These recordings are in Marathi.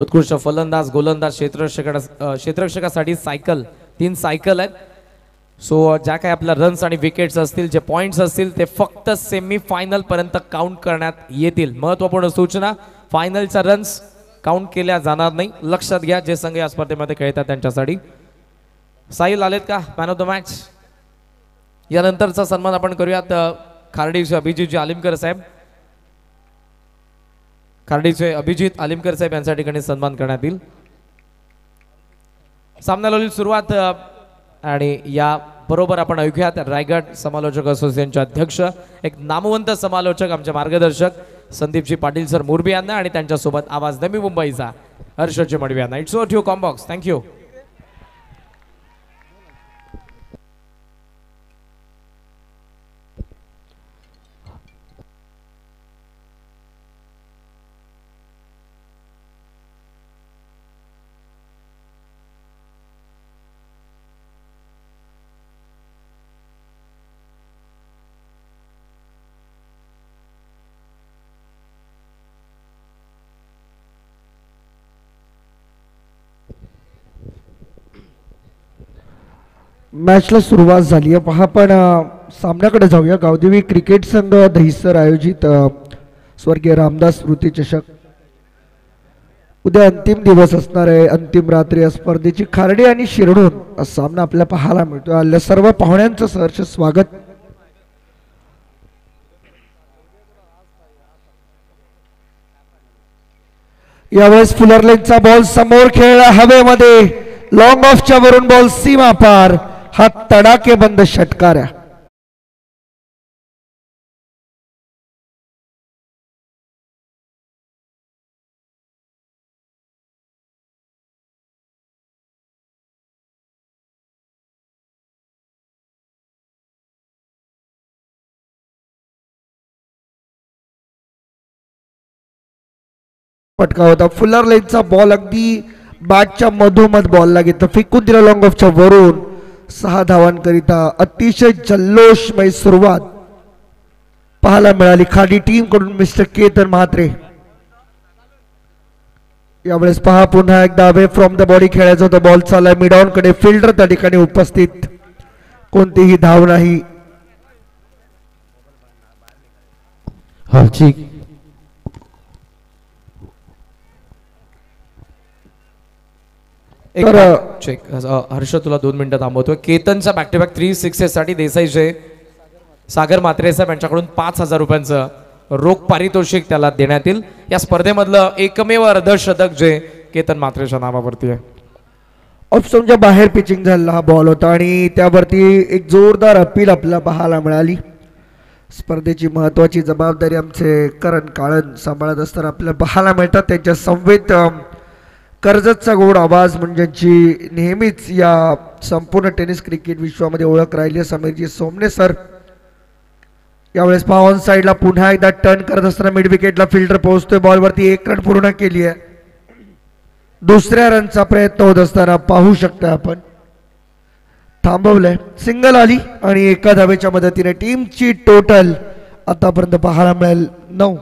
उत्कृष्ट फलंदाज गोलंदाज क्षेत्ररक्षकासाठी सायकल 3 सायकल आहेत. सो ज्या काही आपल्या रन्स आणि विकेट्स असतील जे पॉइंट्स असतील ते फक्त सेमी फायनल पर्यंत काउंट करण्यात येतील. महत्त्वपूर्ण सूचना फायनलचा रन्स काउंट केल्या जाणार नाही. लक्षात घ्या जे संघ या स्पर्धेमध्ये खेळतात त्यांच्यासाठी. साहिल आलेत का मॅन ऑफ द मॅच. यानंतरचा सन्मान आपण करूयात खार्डीचे अभिजितजी आलिमकर साहेब. खार्डीचे अभिजित आलिमकर साहेब यांच्या ठिकाणी सन्मान करण्यात येईल. सामन्याला सुरुवात आणि या बरोबर आपण ऐकूयात रायगड समालोचक असोसिएशनचे अध्यक्ष एक नामवंत समालोचक आमचे मार्गदर्शक संदीपजी पाटील सर मोरबी यांना आणि त्यांच्यासोबत आवाज नवी मुंबईचा हर्षजी मडवी यांना. It's over to combox. Thank you. मॅचला सुरुवात झाली आहे पहा. पण सामन्याकडे जाऊया. गावदेवी क्रिकेट संघ दहिसर आयोजित स्वर्गीय रामदास स्मृती चषक उद्या अंतिम दिवस असणार आहे. अंतिम रात्री या स्पर्धेची खार्डी आणि शिरडून सामना आपल्याला पाहायला मिळतो. आल्या सर्व पाहुण्यांचं सहर्ष स्वागत. यावेळेस फुलरलेनचा बॉल समोर खेळला हवेमध्ये. लॉंग ऑफच्या वरून बॉल सीमा पार. हा तडाकेबंद षटकार्या. पटका होता. फुलर लेनचा बॉल अगदी बॅटच्या मधोमध बॉलला घेतलं, फेकून दिला लॉंग ऑफच्या वरून. 6 धावांकरिता अतिशय जल्लोषमय सुरुवात पाहायला मिळाली खाडी टीम कडून. मिस्टर केतन म्हात्रे यावेळेस पहा पुन्हा एकदा अवे फ्रॉम द बॉडी खेळायचा होता. बॉल चाललाय मिड ऑन कडे. फिल्डर त्या ठिकाणी उपस्थित. कोणतीही धाव नाही. चेक हर्ष तुला 2 मिनिटं थांबवतोय. केतनच्या बॅक टू बॅक 3 सिक्सेस साठी देसाईचे सागर म्हात्रे साहेब यांच्याकडून 5,000 रुपयांचं रोख पारितोषिक त्याला देण्यात येईल. या स्पर्धेमधलं एकमेव अर्धशतक जे केतन म्हात्रेच्या नावावरती आहे. ऑप्शनच्या बाहेर पिचिंग झालेला हा बॉल होता आणि त्यावरती एक जोरदार अपील आपल्याला पाहायला मिळाली. स्पर्धेची महत्वाची जबाबदारी आमचे करण काळन सांभाळत असताना आपल्याला पाहायला मिळतात. त्यांच्या संवेद कर्जतचा गोड आवाज म्हणजे नेहमीच या संपूर्ण टेनिस क्रिकेट विश्वामध्ये ओळख राहिली. समीरजी सोमने सर यावेळेस पहा ऑन साईडला पुन्हा एकदा टर्न करत असताना मिड विकेटला फिल्डर पोहोचतोय. बॉलवरती 1 रन पूर्ण केली आहे. दुसऱ्या रनचा प्रयत्न होत असताना पाहू शकता आपण थांबवलंय. सिंगल आली आणि 1 धावेच्या मदतीने टीमची टोटल आतापर्यंत पाहायला मिळेल 9.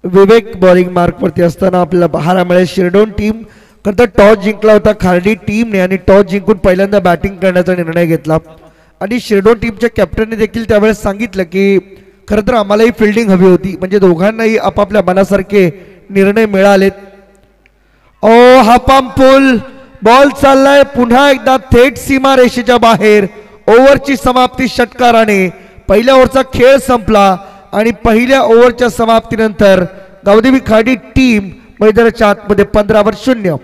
विवेक बॉलिंग मार्क वरती असताना आपल्याला पाहायला मिळेल शिरडोन टीम करता टॉस जिंकला होता खार्डी टीमने आणि टॉस जिंकून पहिल्यांदा बॅटिंग करण्याचा निर्णय घेतला. आणि शिरडोन टीमच्या कॅप्टनने देखील त्यावेळेस सांगितलं की खरं तर आम्हालाही फिल्डिंग हवी होती. म्हणजे दोघांनाही आपापल्या मनासारखे निर्णय मिळालेत. हा पंपूल बॉल चाललाय पुन्हा एकदा थेट सीमा रेषेच्या बाहेर. ओव्हरची समाप्ती षटकाराने. पहिल्या ओव्हरचा खेळ संपला आणि पहिल्या ओव्हरच्या समाप्तीनंतर गावदेवी खाडी टीम मैदानाच्या आतमध्ये 15-0.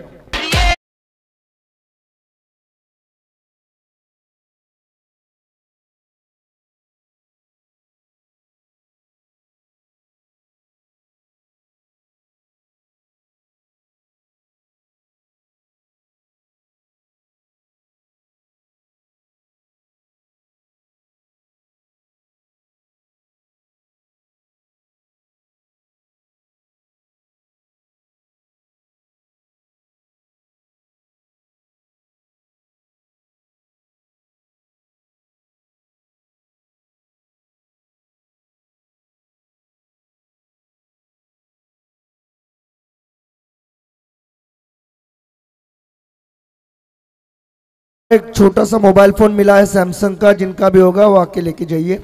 एक छोटा सा मोबाइल फोन मिला है सैमसंग का, जिनका भी होगा वो आके लेके जाइए।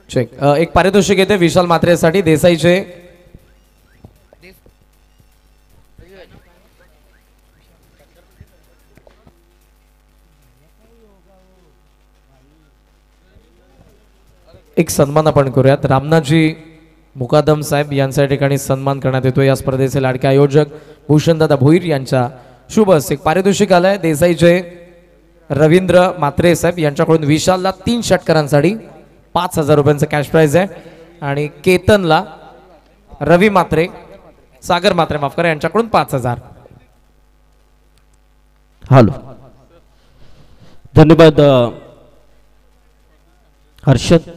चेक एक पारितोषिक येते विशाल म्हात्रेसाठी देसाईचे। एक सन्मान आपण करूयात, रामनाथजी मुकादम साहेब यांच्या ठिकाणी सन्मान करण्यात येतो। या स्पर्धेचे लाडके आयोजक भूषणदादा भोईर यांच्या शुभ हस्ते एक पारितोषिक आलंय देसाईचे रवींद्र म्हात्रे साहेब यांच्याकडून विशालला 3 षटकारांसाठी 5,000 रुपयांचं कॅश प्राइज आहे आणि केतनला रवी म्हात्रे सागर म्हात्रे माफ करा यांच्याकडून 5,000। हॅलो, धन्यवाद हर्षद।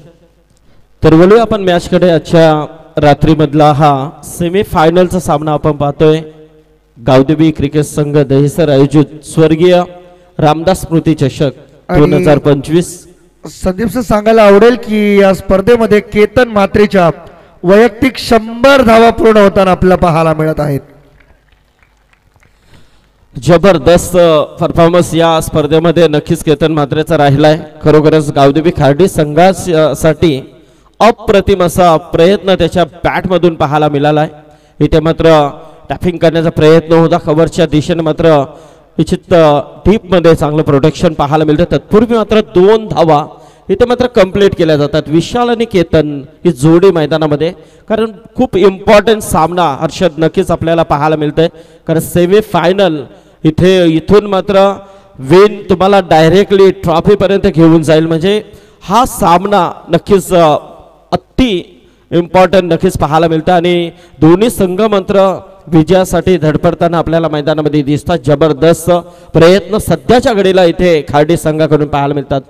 तर वळूया आपण मॅच कडे। आजच्या रात्रीमधला हा सेमी फायनलचा सामना आपण पाहतोय। गावदेवी क्रिकेट संघ दहिसर आयोजित स्वर्गीय रामदास स्मृती चषक 2025। संदीप सर सांगायला आवडेल की या स्पर्धेमध्ये केतन म्हात्रेच्या वैयक्तिक 100 धावा पूर्ण होताना आपल्याला पाहायला मिळत आहेत। जबरदस्त परफॉर्मन्स या स्पर्धेमध्ये नक्कीच केतन म्हात्रेचा राहिलाय। खरोखरच गावदेवी खार्डी संघासाठी अप्रतिम असा प्रयत्न त्याच्या बॅट मधून पाहायला मिळालाय। इथे मात्र टॅपिंग करण्याचा प्रयत्न होता कव्हरच्या दिशेने, मात्र निश्चित डीप मध्ये चांगलं प्रोटेक्शन पाहायला मिळतं। तत्पूर्वी मात्र 2 धावा इथे मात्र कंप्लीट केल्या जातात। विशाल आणि केतन ही जोडी मैदानामध्ये, कारण खूप इम्पॉर्टंट सामना हर्षद नक्कीच आपल्याला पाहायला मिळतंय। कारण सेमी फायनल इथून मात्र विन तुम्हाला डायरेक्टली ट्रॉफी पर्यंत घेऊन जाईल, म्हणजे हा सामना नक्कीच अति इम्पॉर्टंट नक्कीच पाहायला मिळतं आणि दोन्ही संघ मात्र विजयासाठी धडपडताना आपल्याला मैदानामध्ये दिसतात। जबरदस्त प्रयत्न सध्याच्या घडीला इथे खार्डी संघाकडून पाहायला मिळतात।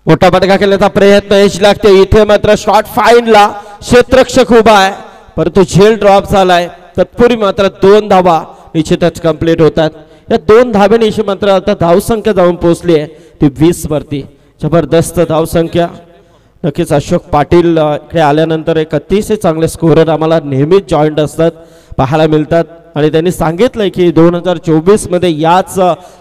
मोठा फटका केल्याचा प्रयत्न यश लागते। इथे मात्र शॉट फाईनला क्षेत्ररक्षक उभा आहे, परंतु झेल ड्रॉप झालाय। तत्पूर्वी मात्र 2 धावा निश्चितच कंप्लीट होतात। या 2 धाब्यानिशी मात्र आता धावसंख्या जाऊन पोहोचली आहे ती 20 वरती। जबरदस्त धावसंख्या। नक्कीच अशोक पाटील इकडे आल्यानंतर एक अतिशय चांगले स्कोरर आम्हाला नेहमीच जॉईंट असतात पाहायला मिळतात आणि त्यांनी सांगितलंय की 2024 मध्ये याच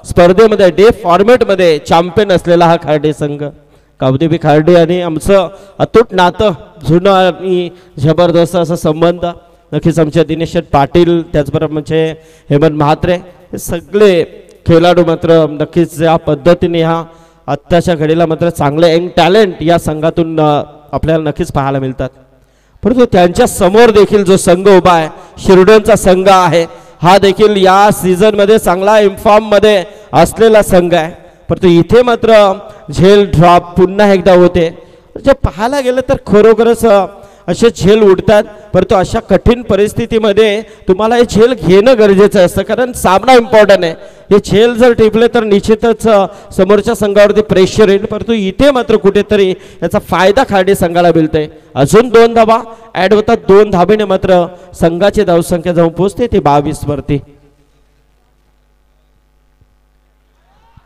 स्पर्धेमध्ये डे फॉर्मॅट मध्ये चॅम्पियन असलेला हा खार्डी संघ गावदेवी खार्डी आणि आमचं अतूट नातं जुनं आणि जबरदस्त असा संबंध। नक्कीच आमचे दिनेश पाटील त्याचबरोबर म्हणजे हेमंत म्हात्रे हे सगळे खेळाडू मात्र नक्कीच या पद्धतीने हा आत्ताच्या घडीला मात्र चांगले यंग टॅलेंट या संघातून आपल्याला नक्कीच पाहायला मिळतात। परंतु त्यांच्या समोर देखील जो संघ उभा आहे शिरडोनचा संघ आहे, हा देखील या सीझन मध्ये चांगला इन्फॉर्म मध्ये असलेला संघ आहे। परंतु इथे मात्र झेल ड्रॉप पुन्हा एकदा होते। जे पाहायला गेलं तर खरोखरच असे झेल उडतात, परंतु अशा कठीण परिस्थितीमध्ये तुम्हाला हे झेल घेणं गरजेचं असतं, कारण सामना इम्पॉर्टंट आहे। हे झेल जर टिपले तर निश्चितच समोरच्या संघावरती प्रेशर येईल, परंतु इथे मात्र कुठेतरी याचा फायदा खार्डी संघाला मिळतोय। अजून 2 धावा ऍड होतात। 2 धाबेने मात्र संघाची धावसंख्या जाऊन पोहोचते ती 22 वरती।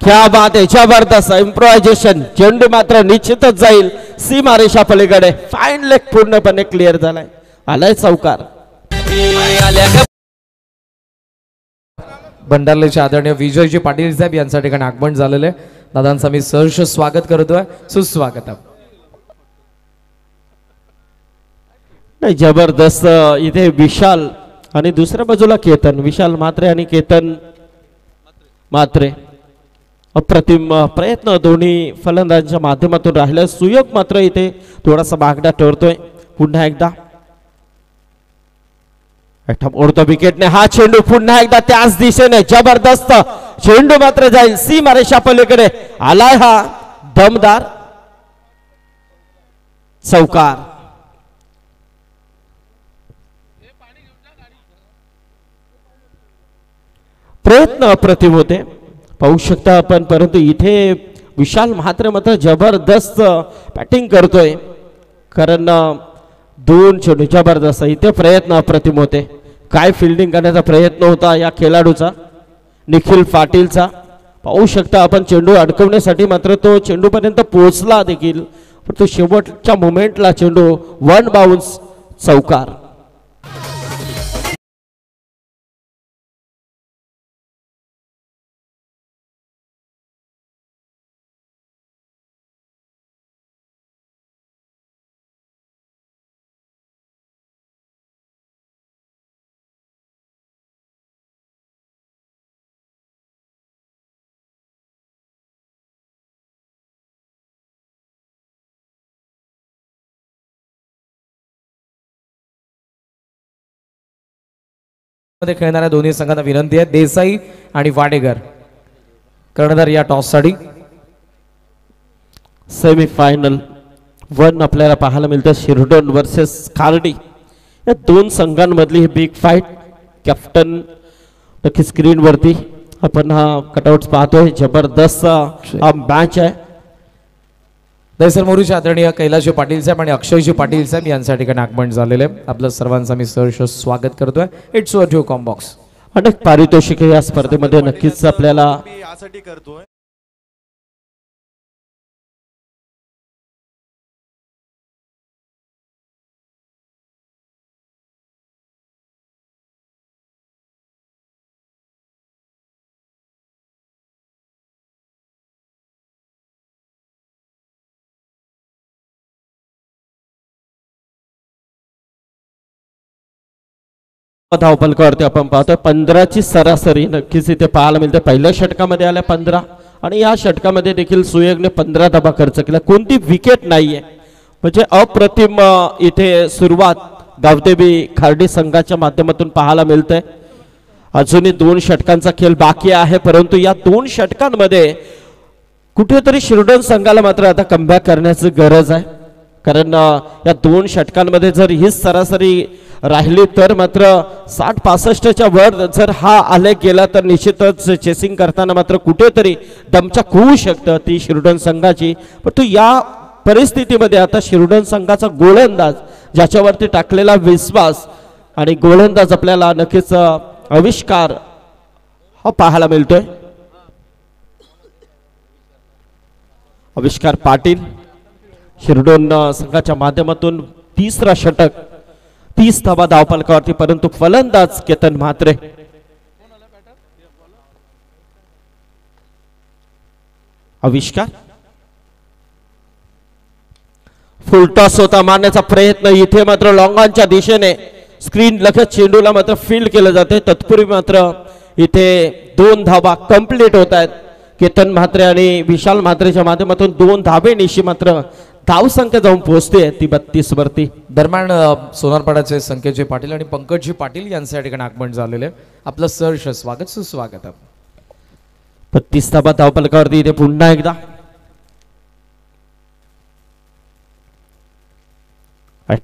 क्या बात आहे, जबरदस्त इम्प्रोव्हायझेशन। चेंडू मात्र निश्चितच जाईल सीमारेषा पलीकडे। फाईन लेग पूर्णपणे क्लिअर झालाय, आलाय चौकार। भंडारलेचे आदरणीय विजयजी पाटील साहेब यांच्या ठिकाणी आगमन झालेले दादांचं मी सहर्ष स्वागत करतोय, सुस्वागत। नाही जबरदस्त इथे विशाल आणि दुसऱ्या बाजूला केतन, विशाल म्हात्रे आणि केतन म्हात्रे अप्रतिम प्रयत्न दोन्ही फलंदाजांच्या माध्यमातून राहिला। सुयोग मात्र इथे थोडासा बागडा ठरतोय। पुन्हा एकदा ओढतो विकेटने हा चेंडू पुन्हा एकदा त्याच दिशेने जबरदस्त चेंडू मात्र जाईल सीमारेषा पलीकडे, आलाय हा दमदार चौकार। प्रयत्न अप्रतिम होते पाहू शकता आपण, परंतु इथे विशाल म्हात्रे मात्र जबरदस्त बॅटिंग करतोय, कारण 2 चेंडू जबरदस्त। इथे प्रयत्न अप्रतिम होते। काय फिल्डिंग करण्याचा प्रयत्न होता या खेळाडूचा निखिल पाटीलचा। पाहू शकता आपण चेंडू अडकवण्यासाठी मात्र तो चेंडू पर्यंत पोहोचला देखील, परंतु शेवटच्या मोमेंटला चेंडू 1 बाउन्स चौकार। मध्ये खेळणाऱ्या दोन्ही संघांना विनंती आहे, देसाई आणि वाडेकर कर्णधार या टॉस साठी. सेमीफायनल 1 आपल्याला पाहायला मिळतं, शिरडोन वर्सेस खार्डी. या दोन संघांमधली ही बिग फाईट. कॅप्टन नक्की स्क्रीनवरती आपण हा कटआउट पाहतोय. जबरदस्त हा मॅच आहे. दहिसर मोरूचे आदरणीय कैलाशजी पाटील साहेब आणि अक्षयजी पाटील साहेब यांच्या ठिकाणी आगमन झालेले आहे. आपलं सर्वांचं मी सहर्ष स्वागत करतोय. इट्स युअर जो कॉम्बॉक्स. अनेक पारितोषिके या स्पर्धेमध्ये नक्कीच आपल्याला यासाठी करतोय. धावपलकावरती आपण पाहतोय 15ची सरासरी नक्कीच इथे पाहायला मिळते. पहिल्या षटकामध्ये आल्या 15 आणि या षटकामध्ये देखील सुयोगने 15 धावा खर्च केला. कोणती विकेट नाहीये, म्हणजे अप्रतिम इथे सुरुवात गावदेवी खार्डी संघाच्या माध्यमातून पाहायला मिळते. अजूनही 2 षटकांचा खेळ बाकी आहे, परंतु या 2 षटकांमध्ये कुठेतरी शिरडोन संघाला मात्र आता कमबॅक करण्याची गरज आहे. कारण या 2 षटकांमध्ये जर ही सरासरी राहिली तर मात्र 60-65च्या वर जर हा आलेख गेला तर निश्चितच चेसिंग करताना मात्र कुठेतरी दमछाक होऊ शकतं ती शिरडोन संघाची. परंतु या परिस्थितीमध्ये आता शिरडोन संघाचा गोलंदाज ज्याच्यावरती टाकलेला विश्वास आणि गोलंदाज आपल्याला नक्कीच आविष्कार हा पाहायला मिळतोय. आविष्कार पाटील शिरडोन संघाच्या माध्यमातून 3रा षटक, 30 धावा धावपलकावरती, परंतु फलंदाज केतन म्हात्रे. आविष्कार फुलटॉस होता, मारण्याचा प्रयत्न. इथे मात्र लॉंगांच्या दिशेने स्क्रीन लगत चेंडूला मात्र फील्ड केलं जाते. तत्पूर्वी मात्र इथे 2 धावा कंप्लीट होत आहेत. केतन म्हात्रे आणि विशाल म्हात्रेच्या माध्यमातून 2 धावे निशी मात्र धावसंख्या जाऊन पोहोचते ती 32 वरती. दरम्यान सोनारपाडाचे संकेतजी पाटील आणि पंकजजी पाटील यांच्या ठिकाणी आगमन झालेले आहे. आपलं सहर्ष स्वागत, सुस्वागत आहे. 32 धावा धावपलकावरती इथे पुन्हा एकदा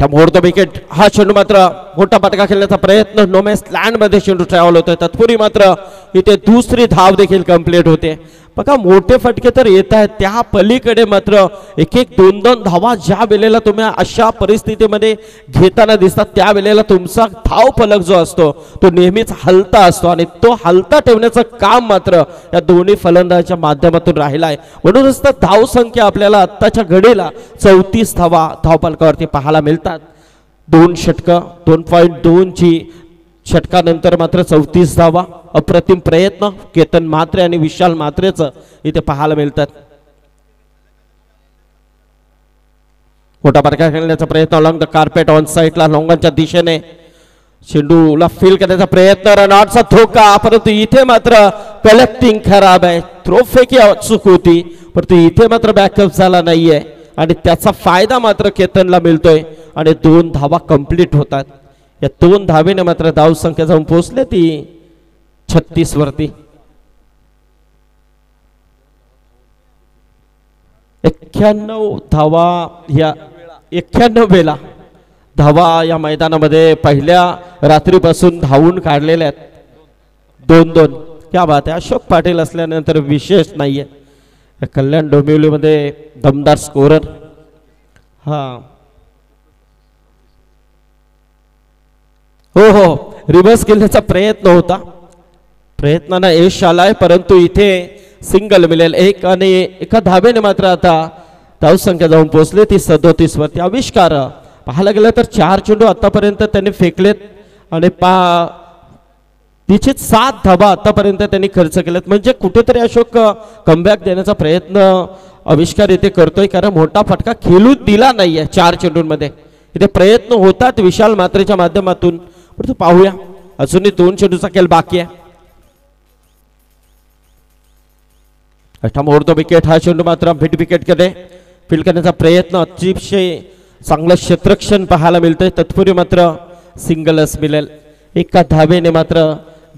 मोडतो विकेट. हा चेंडू मात्र मोठा फटका खेळण्याचा प्रयत्न, नोमॅन्स लँड मध्ये चेंडू ट्रॅव्हल होतोय. तत्पूर्वी मात्र इथे 2री धाव देखील कंप्लीट होते. बघा मोठे फटके तर येत आहेत, त्या पलीकडे मात्र 1-1, 2-2 धावा ज्या वेळेला तुम्ही अशा परिस्थितीमध्ये घेताना दिसतात त्यावेळेला तुमचा धाव फलक जो असतो तो नेहमीच हलता असतो आणि तो हलता ठेवण्याचं काम मात्र या दोन्ही फलंदाजाच्या माध्यमातून राहिला आहे. म्हणूनच तर धाव संख्या आपल्याला आत्ताच्या घडीला 34 धावा धावपलकावरती पाहायला मिळतात. 2 षटकं, 2.2ची षटकानंतर मात्र 34 धावा. अप्रतिम प्रयत्न केतन म्हात्रे आणि विशाल म्हात्रेचं इथे पाहायला मिळतात. मोठा फटका खेळण्याचा प्रयत्न अलॉंग द कार्पेट ऑन साईडला लॉंगांच्या दिशेने चेंडूला फील करण्याचा प्रयत्न, रनआउटचा धोका, परंतु इथे मात्र कलेक्टिंग खराब आहे. थ्रो फेकी चूक होती, परंतु इथे मात्र बॅकअप झाला नाहीये आणि त्याचा फायदा मात्र केतनला मिळतोय आणि 2 धावा कंप्लीट होतात. या 2 धावेने मात्र धाव संख्या जाऊन पोहोचले ती 36 वरती. 91 धावा या 91 वेळा धावा या मैदानामध्ये पहिल्या रात्रीपासून धावून काढलेल्या आहेत. 2-2. क्या बात आहे. अशोक पाटील असल्यानंतर विशेष नाहीये. कल्याण डोंबिवलीमध्ये दमदार स्कोरर. हा हो रिव्हर्स केल्याचा प्रयत्न होता, प्रयत्नांना यश आलाय, परंतु इथे सिंगल मिळेल. 1 आणि 1 धावेने मात्र आता धावसंख्या जाऊन पोहोचले ती 37 वरती. आविष्कार पाहायला गेलं तर 4 चेंडू आतापर्यंत त्यांनी फेकलेत आणि तिचे 7 धावा आतापर्यंत त्यांनी खर्च केलेत. म्हणजे कुठेतरी अशोक कमबॅक देण्याचा प्रयत्न आविष्कार इथे करतोय, कारण मोठा फटका खेळू दिला नाहीये 4 चेंडूंमध्ये. इथे प्रयत्न होतात विशाल म्हात्रेच्या माध्यमातून, परंतु पाहूया अजूनही 2 चेंडूचा खेळ बाकी आहे. मोडतो विकेट. हा चेंडू मात्र मिड विकेट कडे फील्ड करण्याचा प्रयत्न, अतिशय चांगलं क्षेत्ररक्षण पाहायला मिळतंय. तत्पूर्वी मात्र सिंगलच मिळेल. एका धावेने मात्र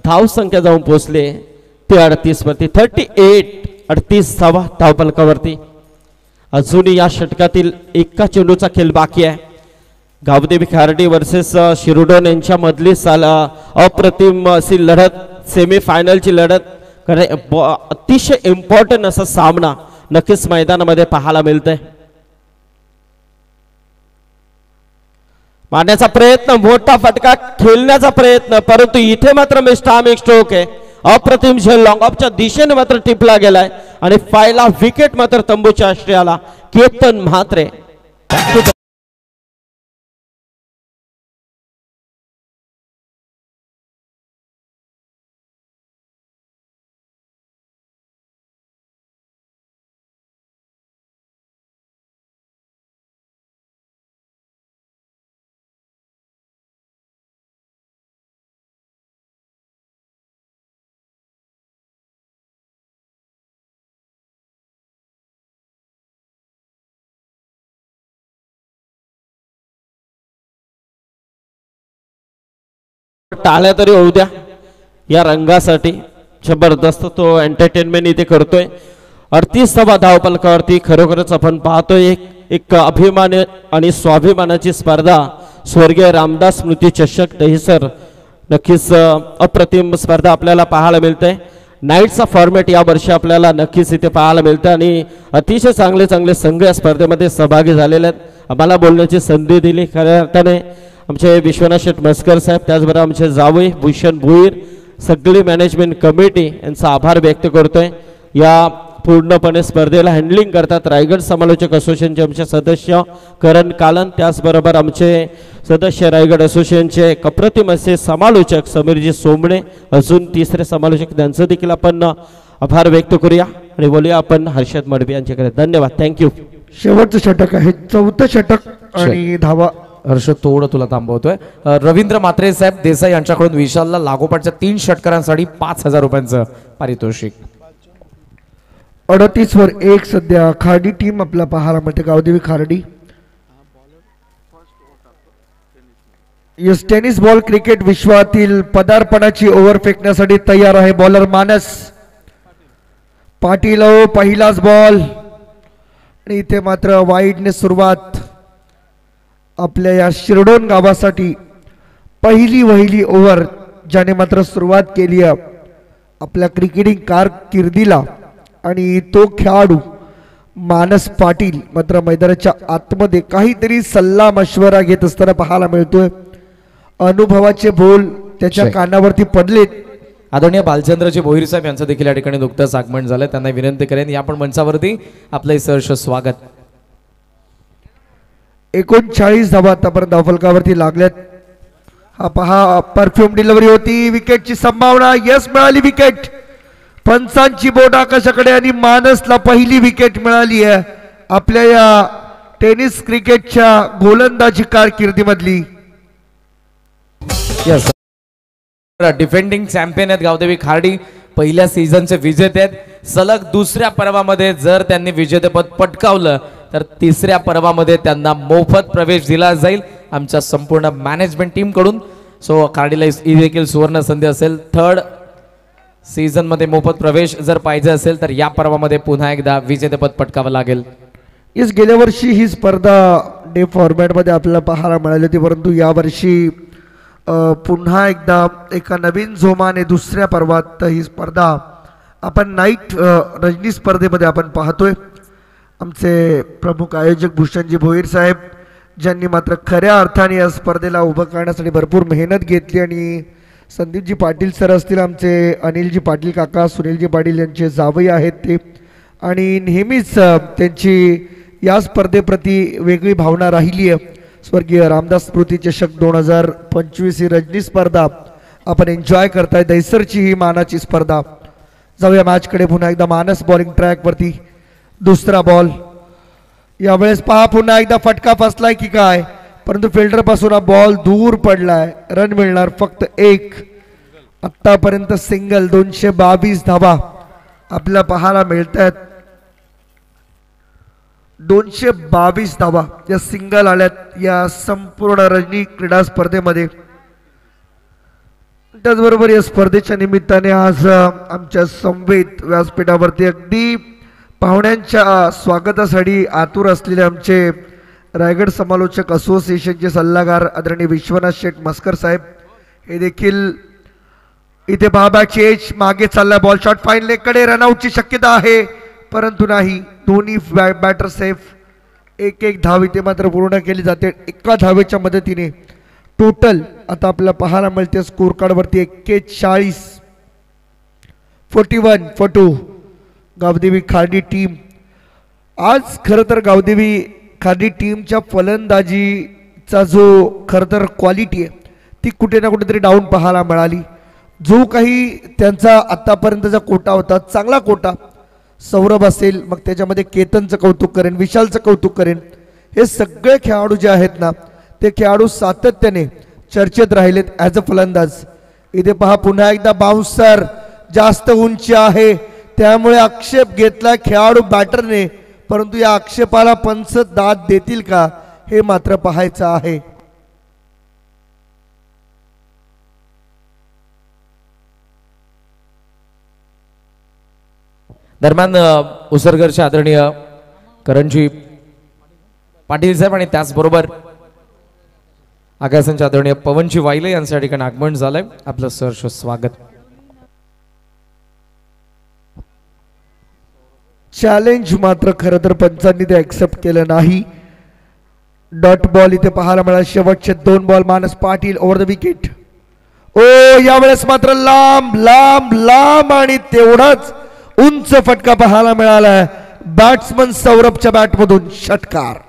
धाव संख्या जाऊन पोहोचले ते 38 वरती. 38 धावा धावफलकावरती. अजूनही या षटकातील एका चेंडूचा खेळ बाकी आहे. गावदेवी खार्डी वर्सेस शिरोडोन यांच्या मधली अप्रतिम अशी लढत, सेमीफायनलची लढत अतिशय इम्पॉर्टंट असा सामना नक्कीच मैदानामध्ये पाहायला मिळतंय. मारण्याचा प्रयत्न, मोठा फटका खेळण्याचा प्रयत्न, परंतु इथे मात्र मिस्टामिक स्ट्रोक आहे. अप्रतिम झेल लॉंग ऑफच्या दिशेने मात्र टिपला गेलाय आणि पहिला विकेट मात्र तंबूच्या आश्रयाला केतन म्हात्रे. टाळ्या तरी होऊ द्या या रंगासाठी. जबरदस्त तो एंटरटेनमेंट इथे करतोय. 38 धावफलकावरती खरोखरच आपण पाहतोय एक अभिमान आणि स्वाभिमानाची स्पर्धा. स्वर्गीय रामदास स्मृती चषक दहिसर, नक्कीच अप्रतिम स्पर्धा आपल्याला पाहायला मिळते. नाईटचा फॉर्मॅट या वर्षी आपल्याला नक्कीच इथे पाहायला मिळतं आणि अतिशय चांगले चांगले संघ या स्पर्धेमध्ये सहभागी झालेले आहेत. आम्हाला बोलण्याची संधी दिली खऱ्या अर्थाने आमचे विश्वनाथ शेठ मस्कर साहेब, त्याचबरोबर आमचे जावई भूषण भोईर, सगळी मॅनेजमेंट कमिटी यांचा आभार व्यक्त करतोय. या पूर्णपणे स्पर्धेला हँडलिंग करतात रायगड समालोचक असोसिएशनचे आमचे सदस्य करण कालन, त्याचबरोबर आमचे सदस्य रायगड असोसिएशनचे अप्रतिम असे समालोचक समीरजी सोमणे, अजून तिसरे समालोचक त्यांचं देखील आपण आभार व्यक्त करूया आणि बोलूया आपण हर्षद मडवी यांच्याकडे. धन्यवाद, थँक्यू. शेवटचं षटक आहे, 4थं षटक आणि धावा. हर्ष थोडं तुला थांबवतोय. रवींद्र म्हात्रे साहेब देसाई यांच्याकडून विशालला लागोपाठच्या 3 षटकारांसाठी 5,000 रुपयांचं पारितोषिक. 38 वर 1 सध्या खार्डी टीम आपला पाहायला मिळते. Gavdevi Khardi. Yes, tennis ball cricket विश्वातील पदार्पणाची ओव्हर फेकण्यासाठी तयार आहे बॉलर मानस पाटील. पहिलाच बॉल आणि इथे मात्र वाईडने सुरुवात आपल्या या शिरडोन गावासाठी. पहिली वहिली ओव्हर ज्याने मात्र सुरुवात केली आहे आपल्या क्रिकेटिंग कारकिर्दीला आणि तो खेळाडू मानस पाटील मात्र मैदानाच्या आतमध्ये काहीतरी सल्ला मशवरा घेत असताना पाहायला मिळतोय. अनुभवाचे बोल त्याच्या कानावरती पडलेत. आदरणीय बालचंद्रजी भोईर साहेब यांचं देखील या ठिकाणी नुकतंच आगमन झालं. त्यांना विनंती करेन या पण मंचावरती आपलं सहर्ष स्वागत. 39 धावा आतापर्यंत धावफलकावरती लागल्यात. हा पहा, परफ्यूम डिलिव्हरी होती, विकेटची संभावना. यस, मिळाली विकेट. पंचांची बोट आकाशाकडे आणि मानसला पहिली विकेट मिळाली आहे आपल्या या टेनिस क्रिकेटच्या गोलंदाजी कारकिर्दीमधली. यस, डिफेंडिंग चॅम्पियन आहेत गावदेवी खार्डी. पहिल्या सीझनचे विजेते आहेत. सलग दुसऱ्या पर्वामध्ये जर त्यांनी विजेतेपद पटकावलं तर तिसऱ्या पर्वामध्ये त्यांना मोफत प्रवेश दिला जाईल आमच्या संपूर्ण मॅनेजमेंट टीम कडून. सो खार्डीला ही देखील सुवर्ण संधी असेल. 3rd सीझन मध्ये मोफत प्रवेश जर पाहिजे असेल तर या पर्वामध्ये पुन्हा एकदा विजेतेपद पटकावं लागेल. इस गेल्या वर्षी ही स्पर्धा डे फॉर्मॅटमध्ये आपल्याला पाहायला मिळाली होती, परंतु यावर्षी पुन्हा एकदा एका नवीन जोमाने दुसऱ्या पर्वात ही स्पर्धा आपण नाईट रजनी स्पर्धेमध्ये आपण पाहतोय. आमचे प्रमुख आयोजक भूषणजी भोईर साहेब ज्यांनी मात्र खऱ्या अर्थाने या स्पर्धेला उभं करण्यासाठी भरपूर मेहनत घेतली आणि संदीपजी पाटील सर असतील, आमचे अनिलजी पाटील काका, सुनीलजी पाटील यांचे जावई आहेत ते, आणि नेहमीच त्यांची या स्पर्धेप्रती वेगळी भावना राहिली आहे. स्वर्गीय रामदास स्मृती चषक 2025 ही रजनी स्पर्धा आपण एन्जॉय करताय. दैसरची ही मानाची स्पर्धा. जाऊया मॅचकडे. पुन्हा एकदा मानस बॉलिंग ट्रॅकवरती. दुसरा बॉल. यावेळेस पहा पुन्हा एकदा फटका फसलाय की काय, परंतु फिल्डर पासून हा बॉल दूर पडलाय. रन मिळणार फक्त 1. आतापर्यंत सिंगल. 222 धावा आपल्याला पाहायला मिळत आहेत. 222 धावा या सिंगल आल्यात या संपूर्ण रजनी क्रीडा स्पर्धेमध्ये. त्याचबरोबर या स्पर्धेच्या निमित्ताने आज आमच्या संवेद व्यासपीठावरती अगदी पाहुण्यांच्या स्वागतासाठी आतुर असलेले आमचे रायगड समालोचक असोसिएशनचे सल्लागार आदरणीय विश्वनाथ शेठ मस्कर साहेब हे देखील इथे बाबाची एज मागे चालला. बॉल शॉट फाईन लेगकडे रनआउटची शक्यता आहे परंतु नाही. दोन्ही बॅटर सेफ. एक एक धाव इथे मात्र पूर्ण केली जाते. एका धावेच्या मदतीने टोटल आता आपल्याला पाहायला मिळते स्कोर कार्डवरती 41 41 फॉर 2 गावदेवी खार्डी टीम. आज खरं तर गावदेवी खार्डी टीमच्या फलंदाजीचा जो खरं तर क्वालिटी आहे ती कुठे ना कुठेतरी डाऊन पाहायला मिळाली. जो काही त्यांचा आत्तापर्यंतचा कोटा होता चांगला कोटा. सौरभ असेल मग त्याच्यामध्ये केतनचं कौतुक करेन, विशालचं कौतुक करेन. हे सगळे खेळाडू जे आहेत ना ते खेळाडू सातत्याने चर्चेत राहिलेत ॲज अ फलंदाज. इथे पहा पुन्हा एकदा बाउन्सर जास्त उंची आहे त्यामुळे आक्षेप घेतला खेळाडू बॅटरने परंतु या आक्षेपाला पंच दाद देतील का हे मात्र पाहायचं आहे. दरम्यान उसरगरचे आदरणीय करणजी पाटील साहेब आणि त्याचबरोबर आकाशांचे आदरणीय पवनजी वाईले यांच्या ठिकाणी आगमन झालंय. आपलं सहर्ष स्वागत. चॅलेंज मात्र खरं तर पंचांनी ते ऍक्सेप्ट केलं नाही. डॉट बॉल इथे पाहायला मिळाला. शेवटचे 2 बॉल मानस पाटील ओव्हर द विकेट. ओ यावेळेस मात्र लांब लांब लांब आणि तेवढाच उंच फटका पाहायला मिळाला. बॅट्समन सौरभच्या बॅटमधून षटकार.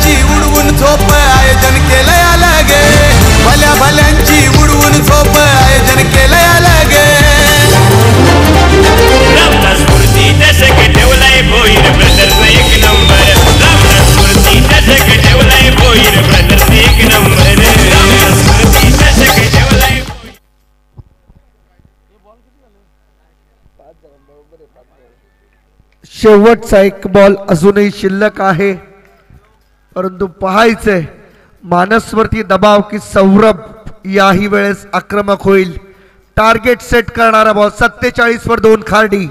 उडवून झोप आयोजन केलंय अलगे. भल्या भल्यांची उडवून झोप आयोजन केलंय अलगे. रामदास मूर्ती दशक ठेवलाय भोईर ब्रदर्स एक नंबर. रामदास मूर्ती दशक ठेवलाय भोईर ब्रदर्स एक नंबर. रामदास मूर्ती दशक ठेवलाय. शेवटचा एक बॉल अजूनही शिल्लक आहे परंतु पाहायचंय मानसवरती दबाव की सौरभ याही वेळेस आक्रमक होईल. टार्गेट सेट करणारा बॉल 47 वर 2 खार्डी.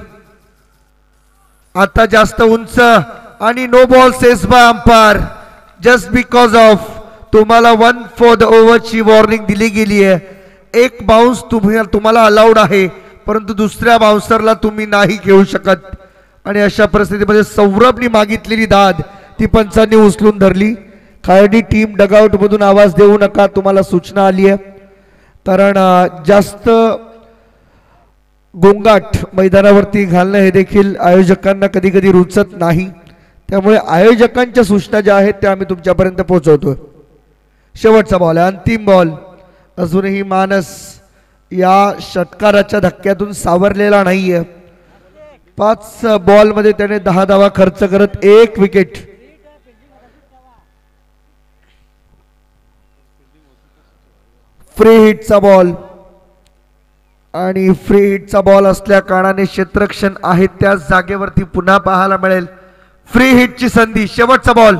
आता जास्त उंच आणि no ball says by umpire just because of तुम्हाला 1 फॉर द ओव्हरची वॉर्निंग दिली गेली आहे. एक बाउन्स तुम्हाला अलाउड आहे परंतु दुसऱ्या बाउन्सरला तुम्ही नाही घेऊ शकत आणि अशा परिस्थितीमध्ये सौरभनी मागितलेली दाद ती पंचांनी उचलून धरली. खार्डी टीम डगआउट मधून आवाज देऊ नका तुम्हाला सूचना आली आहे कारण जास्त गोंगाट मैदानावरती घालणं हे देखील आयोजकांना कधी कधी रुचत नाही. त्यामुळे आयोजकांच्या सूचना ज्या आहेत त्या आम्ही तुमच्यापर्यंत पोहोचवतोय. शेवटचा बॉल आहे अंतिम बॉल. अजूनही मानस या षटकाराच्या धक्क्यातून सावरलेला नाहीये. 5 बॉलमध्ये त्याने 10 धावा खर्च करत 1 विकेट. फ्री हिटचा बॉल आणि फ्री हिटचा बॉल असल्या कारणाने क्षेत्ररक्षण आहे त्याच जागेवरती पुन्हा पाहायला मिळेल. फ्री हिटची संधी. शेवटचा बॉल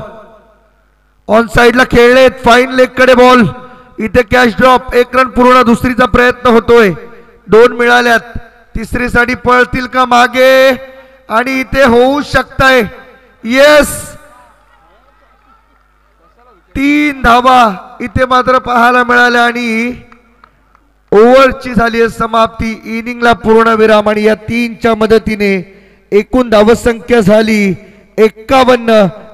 ऑन साइडला खेळलेत. फाईन लेगकडे बॉल. इथे कॅच ड्रॉप. 1 रन पूर्ण. दुसरीचा प्रयत्न होतोय. 2 मिळाल्यात. तिसरीसाठी पळतील का मागे आणि इथे होऊ शकतंय. येस 3 धावा इथे मात्र पाहायला मिळाल्या आणि ओव्हरची झाली आहे समाप्ती. इनिंगला पूर्ण विराम आणि या 3च्या मदतीने एकूण धावसंख्या झाली 51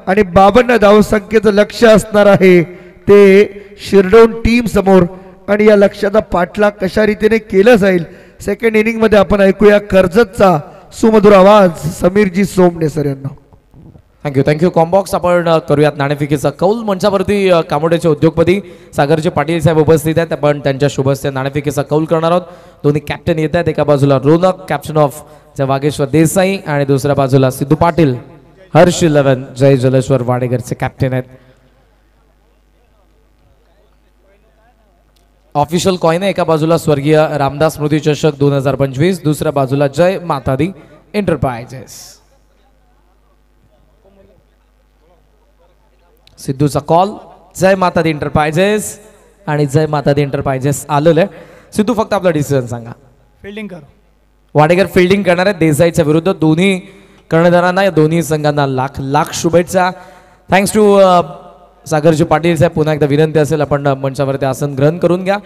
आणि 52 धावसंख्येचं लक्ष्य असणार आहे ते शिरडोन टीम समोर आणि या लक्ष्याचा पाठलाग कशा रीतीने केला जाईल सेकंड इनिंग मध्ये आपण ऐकूया कर्जतचा सुमधुर आवाज समीरजी सोमने सर यांना. Thank you combox. आपण करूयात नाणेफेकीचा कौल. मंचावरती कामोड्याचे उद्योगपती सागरचे पाटील साहेब उपस्थित आहेत. आपण त्यांच्या शुभ हस्ते नाणेफेकीचा कौल करणार आहोत. दोन्ही कॅप्टन येत आहेत. एका बाजूला रोनक कॅप्टन ऑफ वागेश्वर देसाई आणि दुसऱ्या बाजूला सिद्धू पाटील हर्ष 11 जय जलेश्वर वाडेकरचे कॅप्टन आहेत. ऑफिशियल कॉइन आहे. एका बाजूला स्वर्गीय रामदास स्मृती चषक 2025, दुसऱ्या बाजूला जय माता दी एंटरप्राइजेस. सिद्धूचा कॉल. जय माता दी एंटरप्राइजेस आणि जय माता दी एंटरप्राइजेस आलेलं आहे. सिद्धू फक्त आपला डिसिजन सांगा. फिल्डिंग करो. वाडेकर फिल्डिंग करणार आहे देसाईच्या विरुद्ध. दोन्ही कर्णधारांना या दोन्ही संघांना लाख लाख शुभेच्छा. थँक्स टू सागरजी पाटील साहेब. पुन्हा एकदा विनंती असेल आपण मंचावरती आसन ग्रहण करून घ्या.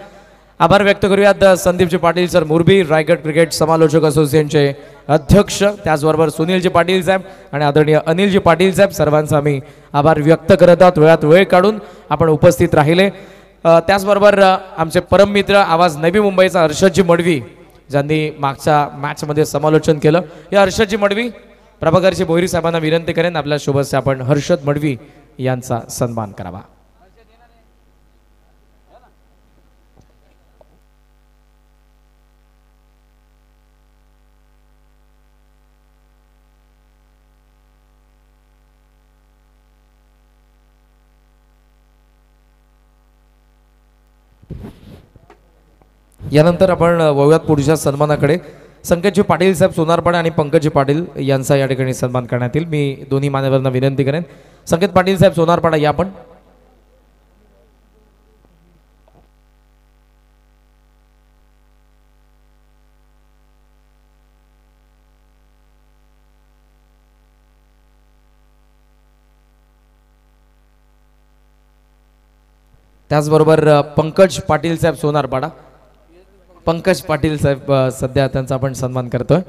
आभार व्यक्त करूयात संदीपजी पाटील सर मुरबी, रायगड क्रिकेट समालोचक असोसिएशनचे अध्यक्ष, त्याचबरोबर सुनीलजी पाटील साहेब आणि आदरणीय अनिलजी पाटील साहेब, सर्वांचा आम्ही आभार व्यक्त करत आहोत. वेळात वेळ काढून आपण उपस्थित राहिले. त्याचबरोबर आमचे परममित्र आवाज नवी मुंबईचा हर्षदजी मडवी, ज्यांनी मागच्या मॅचमध्ये समालोचन केलं. या हर्षदजी मडवी, प्रभाकरजी भोईर साहेबांना विनंती करेन आपल्या सोबतचे आपण हर्षद मडवी यांचा सन्मान करावा. यानंतर आपण वळूयात पुढच्या सन्मानाकडे. संकेतजी पाटील साहेब सोनारपाडा आणि पंकजजी पाटील यांचा या ठिकाणी सन्मान करण्यात येईल. मी दोन्ही मान्यवरांना विनंती करेन. संकेत पाटील साहेब सोनारपाडा या आपण. त्याचबरोबर पंकज पाटील साहेब सोनारपाडा. पंकज पाटील साहेब सध्या त्यांचा आपण सन्मान करतोय.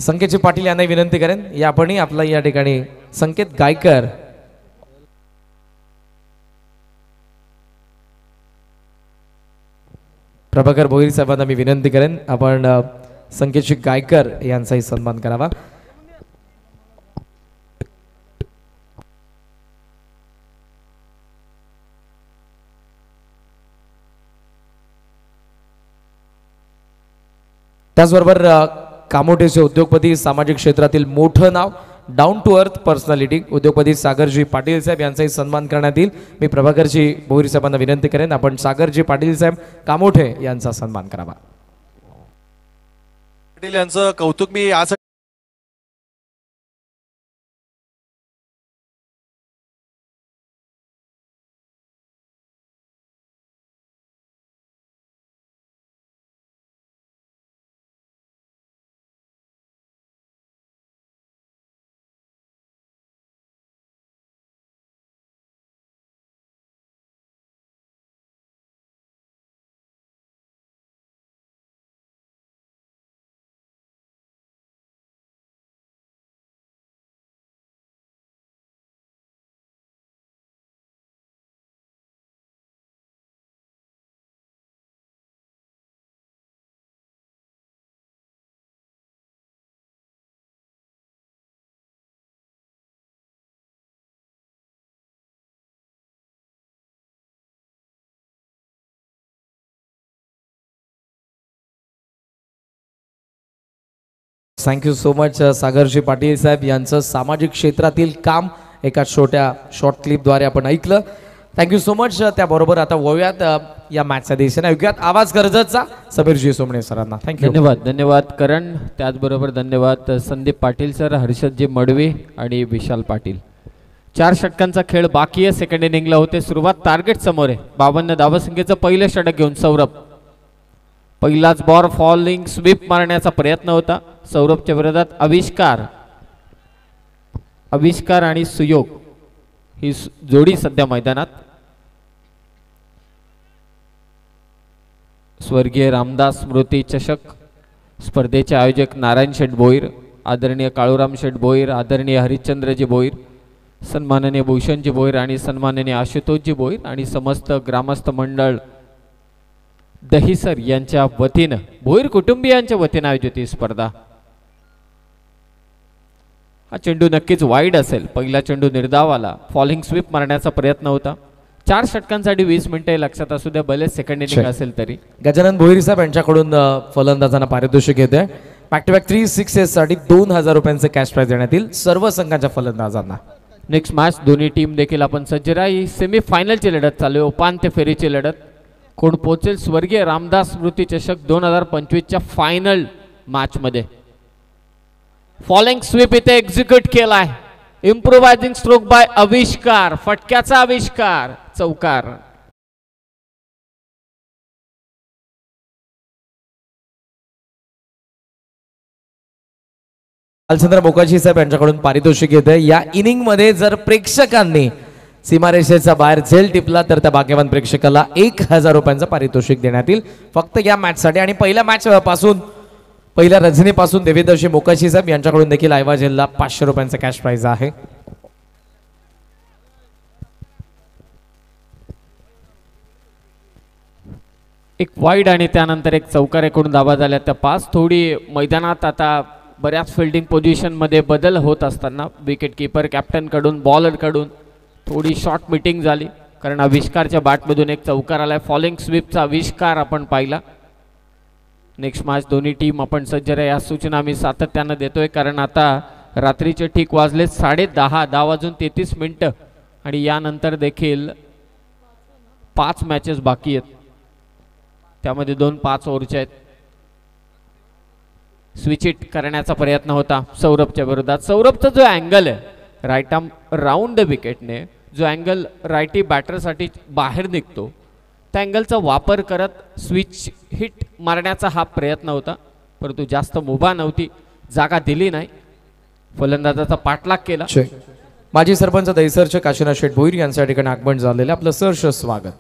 संकेतजी पाटील यांना विनंती करेन या आपणही आपला या ठिकाणी संकेत गायकर. प्रभाकर भोईर साहेबांना मी विनंती करेन आपण संकेतजी गायकर यांचाही सन्मान करावा. त्याचबरोबर कामोठेचे उद्योगपती, सामाजिक क्षेत्रातील मोठं नाव, डाऊन टू अर्थ पर्सनॅलिटी उद्योगपती सागरजी पाटील साहेब यांचाही सन्मान करण्यात येईल. मी प्रभाकरजी भोईर साहेबांना विनंती करेन आपण सागरजी पाटील साहेब कामोठे यांचा सन्मान करावा. पाटील यांचं कौतुक मी आज थँक्यू सो मच सागरजी पाटील साहेब यांचं सामाजिक क्षेत्रातील काम एका छोट्या शॉर्ट क्लिपद्वारे आपण ऐकलं. Thank you so much. त्याबरोबर आता वळूयात या मॅचच्या दिशेने. ऐकूयात आवाज कर्जतचा समीरजी सोमणे सरांना. थँक्यू. धन्यवाद करण. त्याचबरोबर धन्यवाद संदीप पाटील सर, हर्षदजी मडवी आणि विशाल पाटील. 4 षटकांचा खेळ बाकी आहे. सेकंड इनिंगला होते सुरुवात. टार्गेट समोर आहे. 52 धावसंख्येचं पहिलं षटक घेऊन सौरभ. पहिलाच बॉल फॉलिंग स्वीप मारण्याचा प्रयत्न होता सौरभच्या विरोधात. आविष्कार आणि सुयोग ही जोडी सध्या मैदानात. स्वर्गीय रामदास स्मृती चषक स्पर्धेचे आयोजक नारायण शेठ भोईर, आदरणीय काळूराम शेठ भोईर, आदरणीय हरिश्चंद्रजी भोईर, सन्माननीय भूषणजी भोईर आणि सन्माननीय आशुतोषजी भोईर आणि समस्त ग्रामस्थ मंडळ दहिसर यांच्या वतीनं, भोईर कुटुंबियांच्या वतीनं आयोजित ही स्पर्धा. हा चेंडू नक्कीच वाईड असेल. पहिला चेंडू निर्धावाला. फॉलिंग स्वीप मारण्याचा प्रयत्न होता. 4 षटकांसाठी 20 मिनिटे लक्षात असू द्या. भले सेकंड इनिंग असेल तरी. गजानन भोईर साहेब यांच्याकडून फलंदाजांना पारितोषिक येते. बॅक टू बॅक 3 सिक्सेस साठी 2000 रुपयांचे कॅश प्राइज देण्यात येईल सर्व संघाच्या फलंदाजांना. नेक्स्ट मॅच दोन्ही टीम देखील आपण सज्ज राही. सेमी फायनलची लढत चालू आहे. उपांत्य फेरीची लढत. कोण पोहोचेल स्वर्गीय रामदास स्मृती चषक 2025च्या फायनल मॅच मध्ये. फॉलिंग स्वीप इथे एक्झिक्यूट केलाय. इम्प्रोवायझिंग स्ट्रोक बाय आविष्कार. फटक्याचा आविष्कार. चौकार. लालचंद्र मोकाशी साहेब यांच्याकडून पारितोषिक येते. या इनिंग मध्ये जर प्रेक्षकांनी सीमारेषेचा बाहेर झेल टिपला तर त्या भाग्यवान प्रेक्षकाला 1000 रुपयांचं पारितोषिक देण्यात येईल फक्त या मॅचसाठी. आणि पहिल्या मॅच पासून पहिल्या रजनीपासून देवेंद्रशी मोकाशी साहेब यांच्याकडून देखील आयवा झेलला 500 रुपयांचं कॅश प्राइज आहे. एक वाईड आणि त्यानंतर एक चौकार एकूण धावा झाल्या त्या 5. थोडी मैदानात आता बऱ्याच फिल्डिंग पोझिशनमध्ये बदल होत असताना विकेट किपर कॅप्टनकडून बॉलरकडून थोडी शॉर्ट मिटिंग झाली कारण आविष्कारच्या बॅटमधून एक चौकार आलाय. फॉलिंग स्वीपचा आविष्कार आपण पाहिला. नेक्स्ट मॅच दोन्ही टीम आपण सज्ज आहे या सूचना आम्ही सातत्यानं देतोय कारण आता रात्रीचे ठीक वाजले 10:30 10:33 आणि यानंतर देखील 5 मॅचेस बाकी आहेत त्यामध्ये 2 5 ओव्हरचे आहेत. स्विच इट करण्याचा प्रयत्न होता सौरभच्या विरोधात. सौरभचा जो अँगल आहे राईट आर्म राऊंड द विकेटने जो अँगल रायटी बॅटरसाठी बाहेर निघतो त्या अँगलचा वापर करत स्विच हिट मारण्याचा हा प्रयत्न होता परंतु जास्त मुभा नव्हती जागा दिली नाही. फलंदाजाचा पाठलाग केला. माजी सरपंच दैसरचे काशीनाथ शेठ भोईर यांच्या ठिकाणी आगमन झालेले आपलं सहर्ष स्वागत.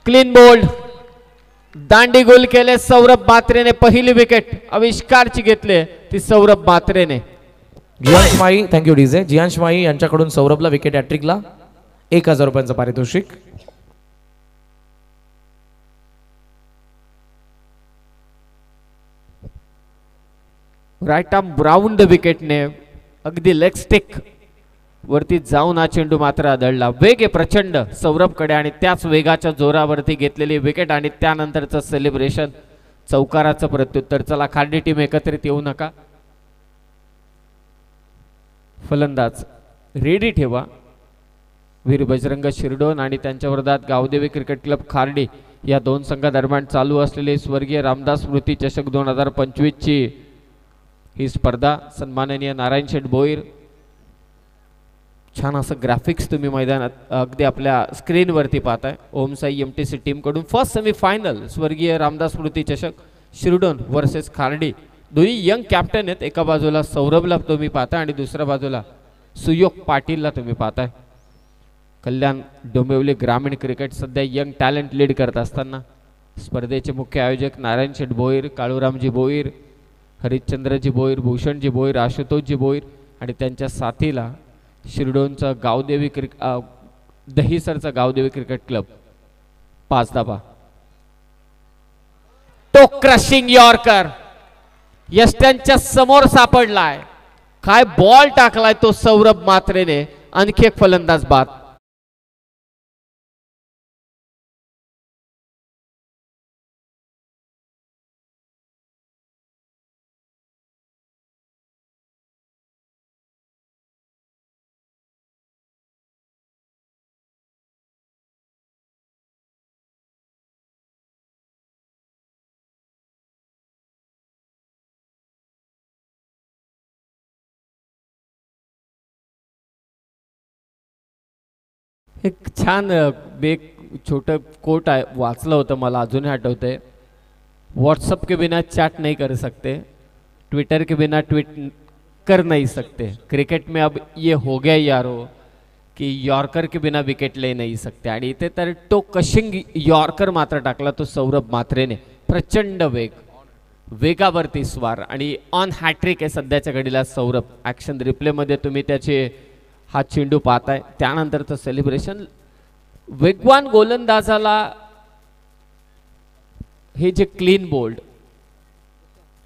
क्लीन बोल्ड दांडी गोल केले सौरभ मात्रेने. पहिली विकेट आविष्कारची घेतले ती सौरभ मात्रेने. जियांश माई थँक्यू डीजे. जियांश माई यांच्याकडून सौरभला विकेट हॅट्रिकला 1000 रुपयांचं पारितोषिक. राईट आर्म राऊंड विकेटने अगदी लेग स्टिक वरती जाऊन हा चेंडू मात्र आदळला. वेग आहे प्रचंड सौरभकडे आणि त्याच वेगाच्या जोरावरती घेतलेली विकेट आणि त्यानंतरचं सेलिब्रेशन चौकाराचं प्रत्युत्तर. चला खांडी टीम एकत्रित येऊ नका. फलंदाज रेडी ठेवा. वीर बजरंग शिरडोन आणि त्यांच्या विरोधात गावदेवी क्रिकेट क्लब खार्डी या 2 संघादरम्यान चालू असलेली स्वर्गीय रामदास स्मृती चषक 2025 ची ही स्पर्धा. सन्माननीय नारायण शेठ भोईर छान असं ग्राफिक्स तुम्ही मैदानात अगदी आपल्या स्क्रीनवरती पाहताय. ओम साई MTC टीमकडून फर्स्ट सेमीफायनल स्वर्गीय रामदास स्मृती चषक शिरडोन वर्सेस खार्डी. दोन्ही यंग कॅप्टन आहेत. एका बाजूला सौरभला तुम्ही पाहताय आणि दुसऱ्या बाजूला सुयोग पाटीलला तुम्ही पाहताय. कल्याण डोंबिवली ग्रामीण क्रिकेट सध्या यंग टॅलेंट लीड करत असताना स्पर्धेचे मुख्य आयोजक नारायण शेठ भोईर, काळूरामजी भोईर, हरिश्चंद्रजी भोईर, भूषणजी भोईर, आशुतोषजी भोईर आणि त्यांच्या साथीला शिरडोनचा गावदेवी दहिसरचा गावदेवी क्रिकेट क्लब 5 धावा. तो क्रशिंग यॉर्कर यष्ट्यांच्या समोर सापडलाय. काय बॉल टाकलाय तो सौरभ मात्रेने. आणखी एक फलंदाज बाद. एक छान छोटं कोट आहे वाचलं होतं मला अजूनही आठवतंय. व्हॉट्सअप के बिना चैट नहीं कर सकते, ट्विटर के बिना ट्वीट कर नहीं सकते. क्रिकेट में अब ये हो गया यारो की यॉर्कर के बिना विकेट ले नहीं सकते. आणि इथे तर तो कशिंग यॉर्कर मात्र टाकला तो सौरभ मात्रेने. प्रचंड वेगावरती स्वार आणि ऑन हॅट्रिक आहे सध्याच्या घडीला सौरभ. ॲक्शन रिप्लेमध्ये तुम्ही त्याचे हा चेंडू पाहताय. त्यानंतरचं सेलिब्रेशन वेगवान गोलंदाजाला हे जे क्लीन बोल्ड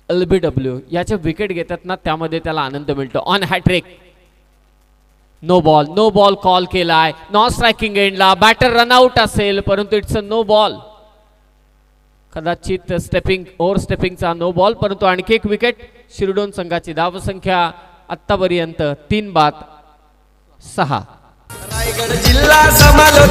LBW याचे विकेट घेतात ना त्यामध्ये त्याला आनंद मिळतो. On hat-trick no ball call केलाय. नॉन स्ट्रायकिंग एंडला बॅटर रनआउट असेल परंतु इट्स अ नो बॉल. कदाचित ओव्हर स्टेपिंगचा नो बॉल परंतु आणखी एक विकेट. शिरडोन संघाची धावसंख्या आत्तापर्यंत 3-6. रायगड जिल्हा समालो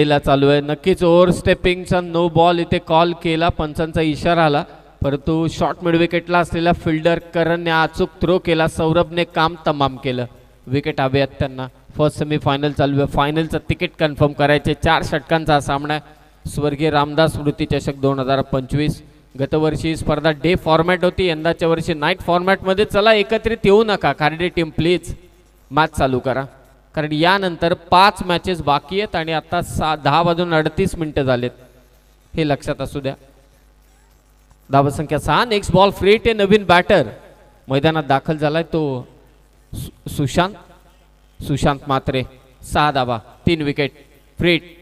ला चालू आहे. नक्कीच ओव्हर स्टेपिंगचा नो बॉल इथे कॉल केला, पंचांचा इशारा आला, परंतु शॉर्ट मिड विकेटला असलेला फिल्डर करणने अचूक थ्रो केला. सौरभने काम तमाम केलं. विकेट हवे आहेत त्यांना. फर्स्ट सेमीफायनल चालू आहे. फायनलचं तिकीट कन्फर्म करायचे. 4 षटकांचा हा सामना आहे. स्वर्गीय रामदास स्मृती चषक 2025. गतवर्षी स्पर्धा डे फॉर्मॅट होती, यंदाच्या वर्षी नाईट फॉर्मॅटमध्ये. चला एकत्रित येऊ नका, खार्डे टीम प्लीज मॅच चालू करा, कारण यानंतर 5 मॅचेस बाकी आहेत आणि आता 10:38 झालेत, हे लक्षात असू द्या. धावसंख्या 6. नेक्स्ट बॉल फ्रीट आहे. नवीन बॅटर मैदानात दाखल झालाय तो सुशांत मात्रे. 6 धावा, 3 विकेट. फ्रीट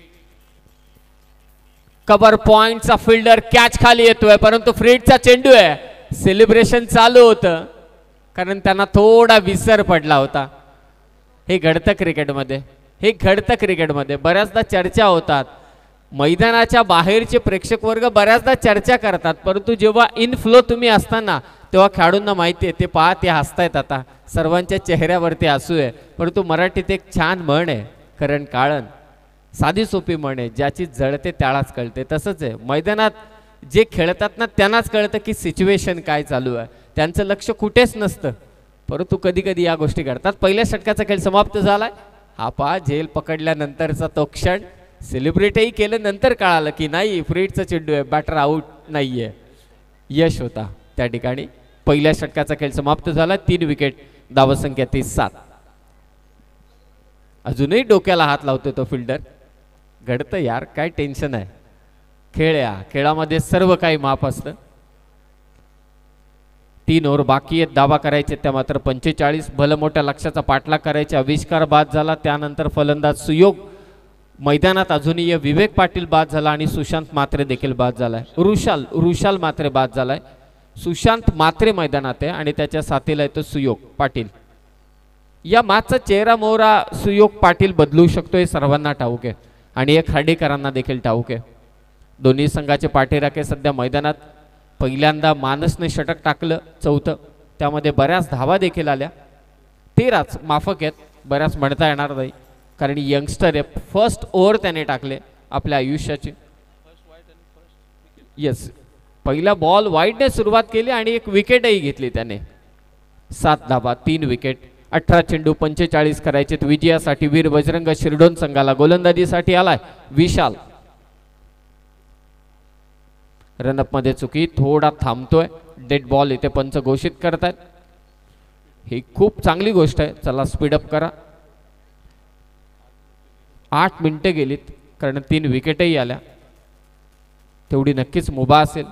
कव्हर पॉइंटचा फिल्डर कॅच खाली येतोय, परंतु फ्रीटचा चेंडू आहे. सेलिब्रेशन चालू होतं कारण त्यांना थोडा विसर पडला होता. हे घडतं क्रिकेटमध्ये, बऱ्याचदा चर्चा होतात. मैदानाच्या बाहेरचे प्रेक्षक वर्ग बऱ्याचदा चर्चा करतात, परंतु जेव्हा इन फ्लो तुम्ही असताना तेव्हा खेळाडूंना माहिती आहे, ते पहा ते हसतायत. आता सर्वांच्या चेहऱ्यावरती हसू आहे. परंतु मराठीत एक छान म्हण आहे, करण काळण, साधी सोपी म्हण आहे, ज्याची जळते त्यालाच कळते. तसंच आहे, मैदानात जे खेळतात ना त्यांनाच कळतं की सिच्युएशन काय चालू आहे. त्यांचं लक्ष कुठेच नसतं, परंतु कधी कधी या गोष्टी घडतात. पहिल्या षटकाचा खेळ समाप्त झालाय. हा पहा झेल पकडल्यानंतरचा तो क्षण. सेलिब्रेटही केलं, नंतर कळालं की नाही फ्रीटचा चेंडू आहे, बॅटर आऊट नाहीये. यश होता त्या ठिकाणी. पहिल्या षटकाचा खेळ समाप्त झाला. 3 विकेट, धावसंख्या 37. अजूनही डोक्याला हात लावतो तो फिल्डर. घडतं यार, काय टेन्शन आहे. खेळामध्ये सर्व काही माफ असतं. 3 ओव्हर बाकी आहेत, धावा करायचे त्या मात्र 45. भलं मोठ्या लक्षाचा पाठलाग करायचे. आविष्कार बाद झाला, त्यानंतर फलंदाज सुयोग मैदानात. अजूनही विवेक पाटील बाद झाला आणि सुशांत मात्रे देखील बाद झालाय. रुशाल मात्रे बाद झालाय. सुशांत मात्रे मैदानात आहे आणि त्याच्या साथीला आहे तो सुयोग पाटील. या मॅचचा चेहरा मोहरा सुयोग पाटील बदलू शकतो, हे सर्वांना ठाऊक आहे आणि एक खार्डेकरांना देखील ठाऊक आहे. दोन्ही संघाचे पाठीराखे सध्या मैदानात. पहिल्यांदा मानसने षटक टाकलं, 4थं, त्यामध्ये बऱ्याच धावा देखील आल्या. 13च माफक आहेत, बऱ्याच म्हणता येणार नाही कारण यंगस्टर आहे. फर्स्ट ओव्हर त्याने टाकले आपल्या आयुष्याची. येस, पहिला बॉल वाईडने सुरुवात केली आणि एक विकेटही घेतली त्याने. 7 धावा, 3 विकेट. 18 चेंडू 45 करायचे. विजयासाठी वीर बजरंग शिरडोन संघाला. गोलंदाजीसाठी आलाय विशाल. रनअप मध्ये चुकी, थोडा थांबतोय. डेड बॉल इथे पंच घोषित करतात. ही खूप चांगली गोष्ट आहे. चला स्पीडअप करा. 8 मिनिटं गेलीत कारण 3 विकेटही आल्या. तेवढी नक्कीच मुभा असेल,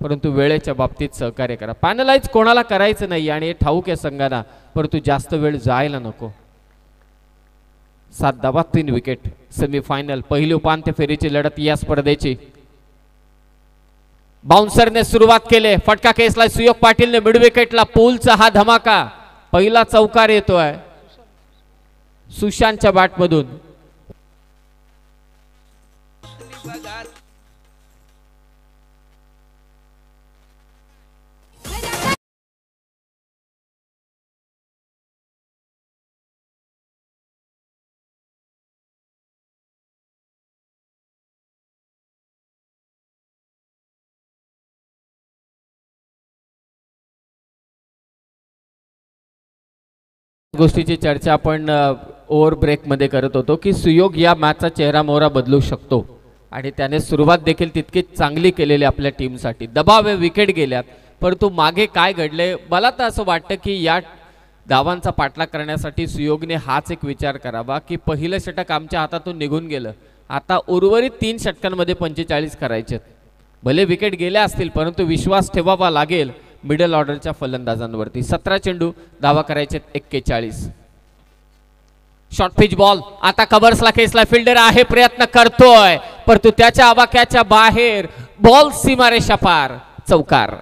परंतु वेळेच्या बाबतीत सहकार्य करा. पॅनलाइज कोणाला करायचं नाही आणि हे ठाऊक आहे संघांना, परंतु जास्त वेळ जायला नको. 7 धावा, 3 विकेट. सेमीफायनल पहिली उपांत्य फेरीची लढत या स्पर्धेची. बाउन्सरने सुरुवात केले, फटका खेचला सुयोग पाटीलने मिड विकेटला. पूलचा हा धमाका, पहिला चौकार येतोय सुशांतच्या बॅटमधून. गोष्टीची चर्चा आपण ओव्हर ब्रेक मध्ये करत होतो की सुयोग या मॅचचा चेहरा मोहरा बदलू शकतो आणि त्याने सुरुवात देखील तितकीच चांगली केलेली आपल्या टीमसाठी. दबाव विकेट गेल्यात, परंतु मागे काय घडले मला तर असं वाटतं की या धावांचा पाठलाग करण्यासाठी सुयोगने हाच एक विचार करावा की पहिलं षटक आमच्या हातातून निघून गेलं, आता उर्वरित 3 षटकांमध्ये 45 करायचे. भले विकेट गेल्या असतील परंतु विश्वास ठेवावा लागेल मिडल ऑर्डरच्या फलंदाजांवरती. 17 चेंडू, धावा करायचे 41. शॉर्ट पिच बॉल आता कव्हर्सला खेचला. फिल्डर आहे, प्रयत्न करतोय, परंतु त्याच्या आवाक्याच्या बाहेर. बॉल सीमारेषा पार, चौकार.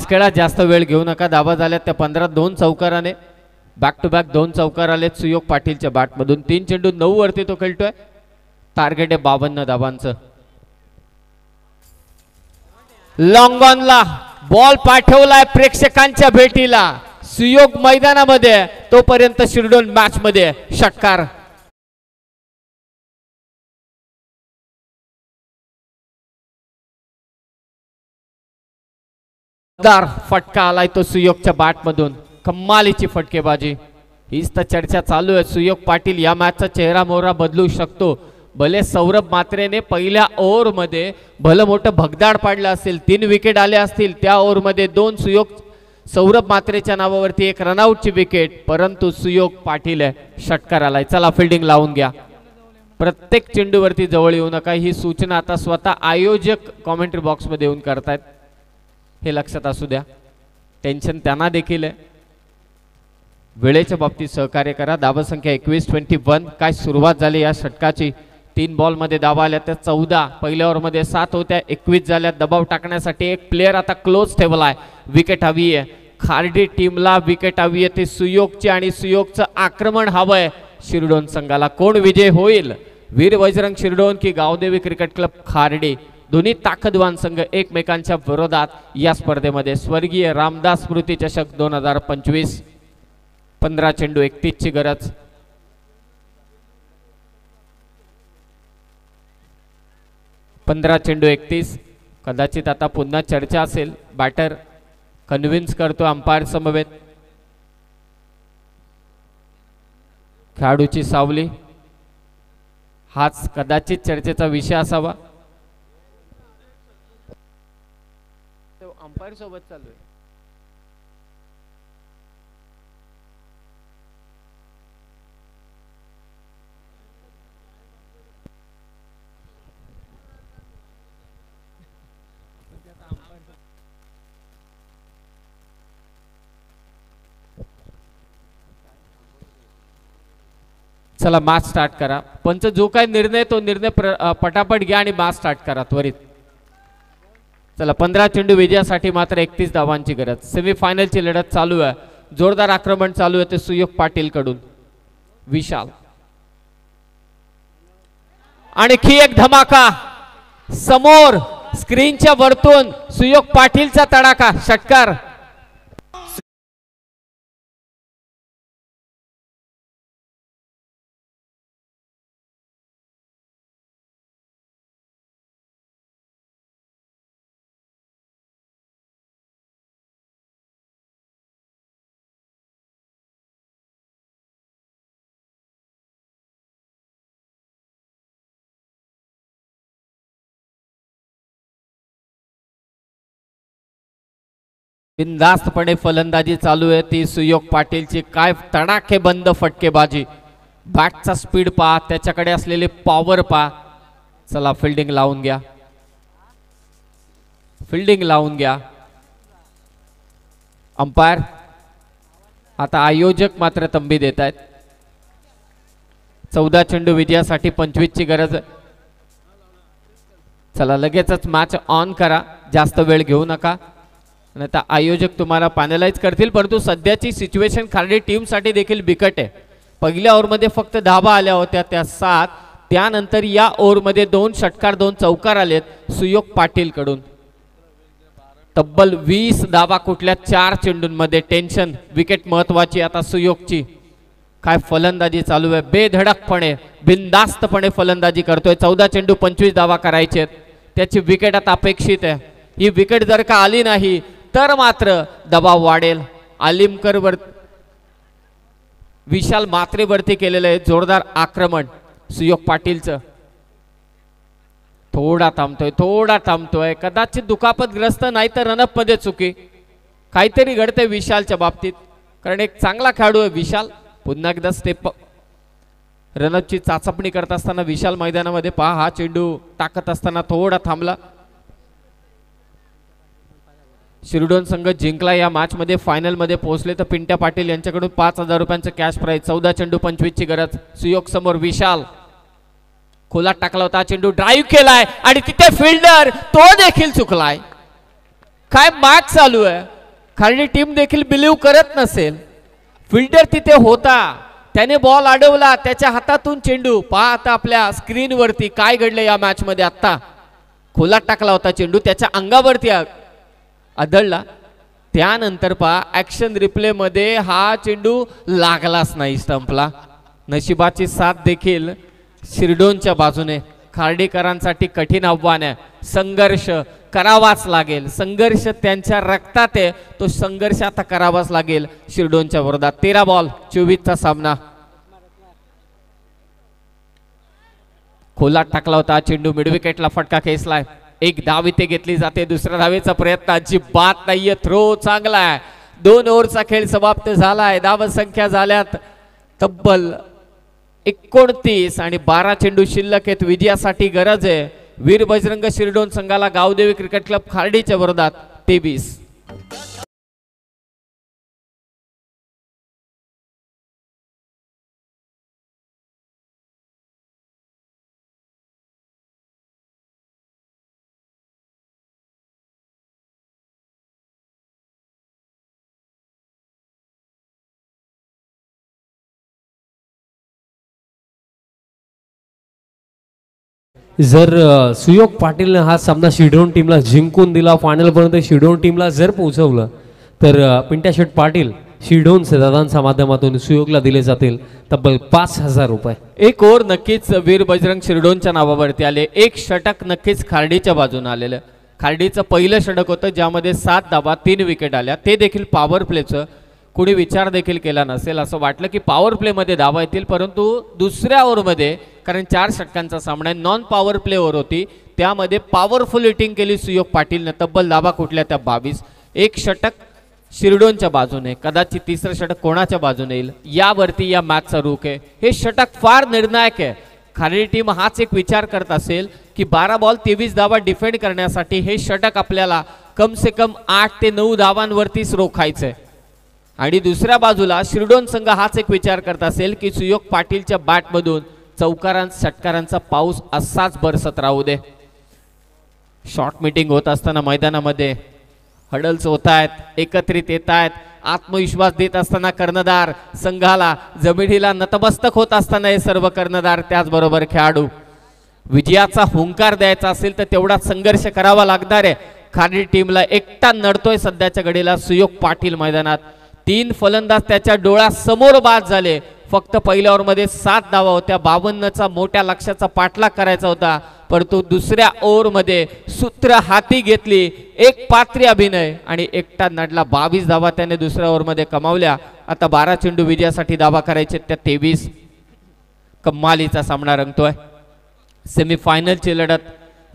खेळा, जास्त वेळ घेऊ नका. धावा झाल्यात त्या 15. 2 चौकाराने बॅक टू बॅक 2 चौकार आलेत सुयोग पाटीलच्या बॅटमधून. 3 चेंडू 9 वरती तो खेळतोय. टार्गेट आहे 52 धावांचं. लॉंग ऑनला बॉल पाठवलाय प्रेक्षकांच्या भेटीला. सुयोग मैदानामध्ये, तोपर्यंत शिरडोन मॅच मध्ये. षटकार फटका आलाय तो सुयोगच्या बॅटमधून. कमालीची फटकेबाजी. हीच तर चर्चा चालू आहे. सुयोग पाटील या मॅचचा चेहरा मोहरा बदलू शकतो. भले सौरभ मात्रेने पहिल्या ओव्हरमध्ये भलं मोठं भगदाड पाडलं असेल, 3 विकेट आले असतील. त्या ओव्हरमध्ये 2 सुयोग सौरभ मात्रेच्या नावावरती 1 रनआउटची विकेट, परंतु सुयोग पाटील आहे. षटकार आलाय. चला फिल्डिंग लावून घ्या. प्रत्येक चेंडूवरती जवळ येऊ नका, ही सूचना आता स्वतः आयोजक कॉमेंट्री बॉक्समध्ये येऊन करतायत. हे लक्षात असू द्या. टेन्शन त्यांना देखील आहे. वेळेच्या बाबतीत सहकार्य करा. धावसंख्या 21-21. काय सुरुवात झाली या षटकाची. 3 बॉलमध्ये धावा आल्या त्या 14. पहिल्या ओव्हरमध्ये 7 होत्या, 21 झाल्या. दबाव टाकण्यासाठी एक प्लेअर आता क्लोज ठेवलाय. विकेट हवी आहे खार्डी टीमला. विकेट हवी आहे ती सुयोगची आणि सुयोगचं आक्रमण हवंय शिरडोन संघाला. कोण विजय होईल, वीर बजरंग शिरडोन की गावदेवी क्रिकेट क्लब खार्डी. दोन्ही ताकदवान संघ एकमेकांच्या विरोधात या स्पर्धेमध्ये. स्वर्गीय रामदास स्मृती चषक 2025. 15 चेंडू 31 ची गरज. पंधरा चेंडू 31. कदाचित आता पुन्हा चर्चा असेल. बॅटर कन्व्हिन्स करतो अंपायर समवेत. खेळाडूची सावली, हाच कदाचित चर्चेचा विषय असावा. अंपायर सोबत चालू आहे. चला मॅच स्टार्ट करा. पंच जो काय निर्णय तो निर्णय पटापट घ्या आणि मॅच स्टार्ट करा त्वरित. चला 15 चेंडू विजयासाठी मात्र 31 धावांची गरज. सेमीफायनलची लढत चालू आहे. जोरदार आक्रमण चालू आहे ते सुयोग पाटील कडून. विशाल आणखी एक धमाका समोर स्क्रीनच्या वरतून. सुयोग पाटीलचा तडाखा. षटकार. बिनधास्तपणे फलंदाजी चालू आहे ती सुयोग पाटीलची. काय तडाखेबंद फटकेबाजी. बॅटचा स्पीड पहा, त्याच्याकडे असलेले पॉवर पहा. चला फिल्डिंग लावून घ्या. फिल्डिंग लावून घ्या. अंपायर आता आयोजक मात्र तंबी देत आहेत. 14 चेंडू विजयासाठी 25 ची गरज. चला लगेचच मॅच ऑन करा, जास्त वेळ घेऊ नका. आता आयोजक तुम्हाला पॅनलाइज करतील. परंतु सध्याची सिच्युएशन खार्डी टीम साठी देखील बिकट आहे. पहिल्या ओव्हरमध्ये फक्त धावा आल्या होत्या त्या 7. त्यानंतर या ओव्हरमध्ये 2 षटकार 2 चौकार आलेत सुयोग पाटील कडून. तब्बल 20 धावा कुठल्या 4 चेंडूंमध्ये. टेन्शन. विकेट महत्वाची आता सुयोगची. काय फलंदाजी चालू आहे. बेधडकपणे बिनधास्तपणे फलंदाजी करतोय. 14 चेंडू 25 धावा करायचे. त्याची विकेट आता अपेक्षित आहे. ही विकेट जर का आली नाही तर मात्र दबाव वाढेल. आलिमकर वर विशाल मात्रेवरती केलेलं आहे जोरदार आक्रमण सुयोग पाटीलचं. थोडा थांबतोय. कदाचित दुखापतग्रस्त नाही तर रनअप मध्ये चुकी. काहीतरी घडते विशालच्या बाबतीत, कारण एक चांगला खेळाडू आहे विशाल. पुन्हा एकदा स्टेप रनअपची चाचपणी करत असताना विशाल मैदानामध्ये पहा. हा चेंडू टाकत असताना थोडा थांबला. शिरडोन संघ जिंकला या मॅच मध्ये. फायनल मध्ये पोहोचले तर पिंट्या पाटील यांच्याकडून 5,000 रुपयांचं कॅश प्राइज. 14 चेंडू 25 ची गरज. सुयोग समोर. विशाल खोलात टाकला होता. चेंडू ड्राईव्ह केलाय आणि तिथे फिल्डर तो देखील चुकलाय. काय मॅच चालू आहे. खाली टीम देखील बिलीव्ह करत नसेल. फिल्डर तिथे होता, त्याने बॉल अडवला, त्याच्या हातातून चेंडू. पहा आता आपल्या स्क्रीनवरती काय घडलं या मॅच मध्ये. आता खोलात टाकला होता चेंडू, त्याच्या अंगावरती आदळला. त्यानंतर पहा ऍक्शन रिप्ले मध्ये हा चेंडू लागलाच नाही स्टंपला. नशिबाची साथ देखील शिरडोनच्या बाजूने. खार्डीकरांसाठी कठीण आव्हान आहे. संघर्ष करावाच लागेल. संघर्ष त्यांच्या रक्तात आहे, तो संघर्ष आता करावाच लागेल शिरडोनच्या विरोधात. 13 बॉल 24चा सामना. खोलात टाकला होता चेंडू, मिडविकेटला फटका खेचलाय. एक धाव इथे घेतली जाते. दुसऱ्या धावेचा प्रयत्न अजिबात नाहीये. थ्रो चांगला आहे. 2 ओव्हरचा खेळ समाप्त झालाय. धाव संख्या झाल्यात तब्बल 29 आणि 12 चेंडू शिल्लक आहेत. विजयासाठी गरज आहे वीर बजरंग शिरडोन संघाला गावदेवी क्रिकेट क्लब खार्डीच्या विरोधात 23. जर सुयोग पाटीलने हा सामना शिरडोन टीमला जिंकून दिला, फायनलपर्यंत शिरडोन टीमला जर पोहोचवलं, तर पिंट्या शेठ पाटील शिरडोनचे दादांच्या माध्यमातून सुयोगला दिले जातील तब्बल 5,000 रुपये. एक ओव्हर नक्कीच वीर बजरंग शिरडोनच्या नावावरती आले. एक षटक नक्कीच खार्डीच्या बाजूने आलेलं. खार्डीचं पहिलं षटक होतं ज्यामध्ये 7 धावा 3 विकेट आल्या. ते देखील पॉवर प्लेचं. कुणी विचार देखील केला नसेल, असं वाटलं की पॉवर प्लेमध्ये धावा येतील, परंतु दुसऱ्या ओव्हरमध्ये, कारण 4 षटकांचा सामना नॉन पॉवर प्ले ओव्हर होती, त्यामध्ये पॉवरफुल हिटिंग केली सुयोग पाटीलने. तब्बल धावा कुठल्या त्या 22. एक षटक शिरडोनच्या बाजूने. कदाचित तिसरं षटक कोणाच्या बाजूने येईल यावरती या मॅचचा रुख आहे. हे षटक फार निर्णायक आहे. खाली टीम हाच एक विचार करत असेल की 12 बॉल 23 धावा डिफेंड करण्यासाठी हे षटक आपल्याला कम से कम 8 ते 9 धावांवरतीच रोखायचंय. आणि दुसऱ्या बाजूला शिरडोन संघ हाच एक विचार करत असेल की सुयोग पाटीलच्या बॅटमधून षटकारांचा पाऊस असाच बरसत राहू दे. शॉर्ट मीटिंग होत असताना मैदानामध्ये हडल्स होत आहेत, एकत्रित येत आहेत, आत्मविश्वास देत असताना कर्णधार संघाला जमिनीला नतमस्तक होत असताना हे सर्व कर्णधार, त्याचबरोबर खेळाडू. विजयाचा हुंकार द्यायचा असेल तर तेवढा संघर्ष करावा लागणार आहे. खाली टीमला एकटा नडतोय सध्याच्या घडीला सुयोग पाटील मैदानात. 3 फलंदाज त्याच्या डोळ्यासमोर बाद झाले. फक्त पहिल्या ओव्हरमध्ये 7 धावा होत्या. 52चा मोठ्या लक्ष्याचा पाठलाग करायचा होता, परंतु दुसऱ्या ओव्हरमध्ये सूत्र हाती घेतली. एक पात्री अभिनय आणि एकटा नडला. 22 धावा त्याने दुसऱ्या ओव्हरमध्ये कमावल्या. आता 12 चेंडू विजयासाठी धावा करायचे, त्या 23. कमालीचा सामना रंगतोय. सेमीफायनलची लढत,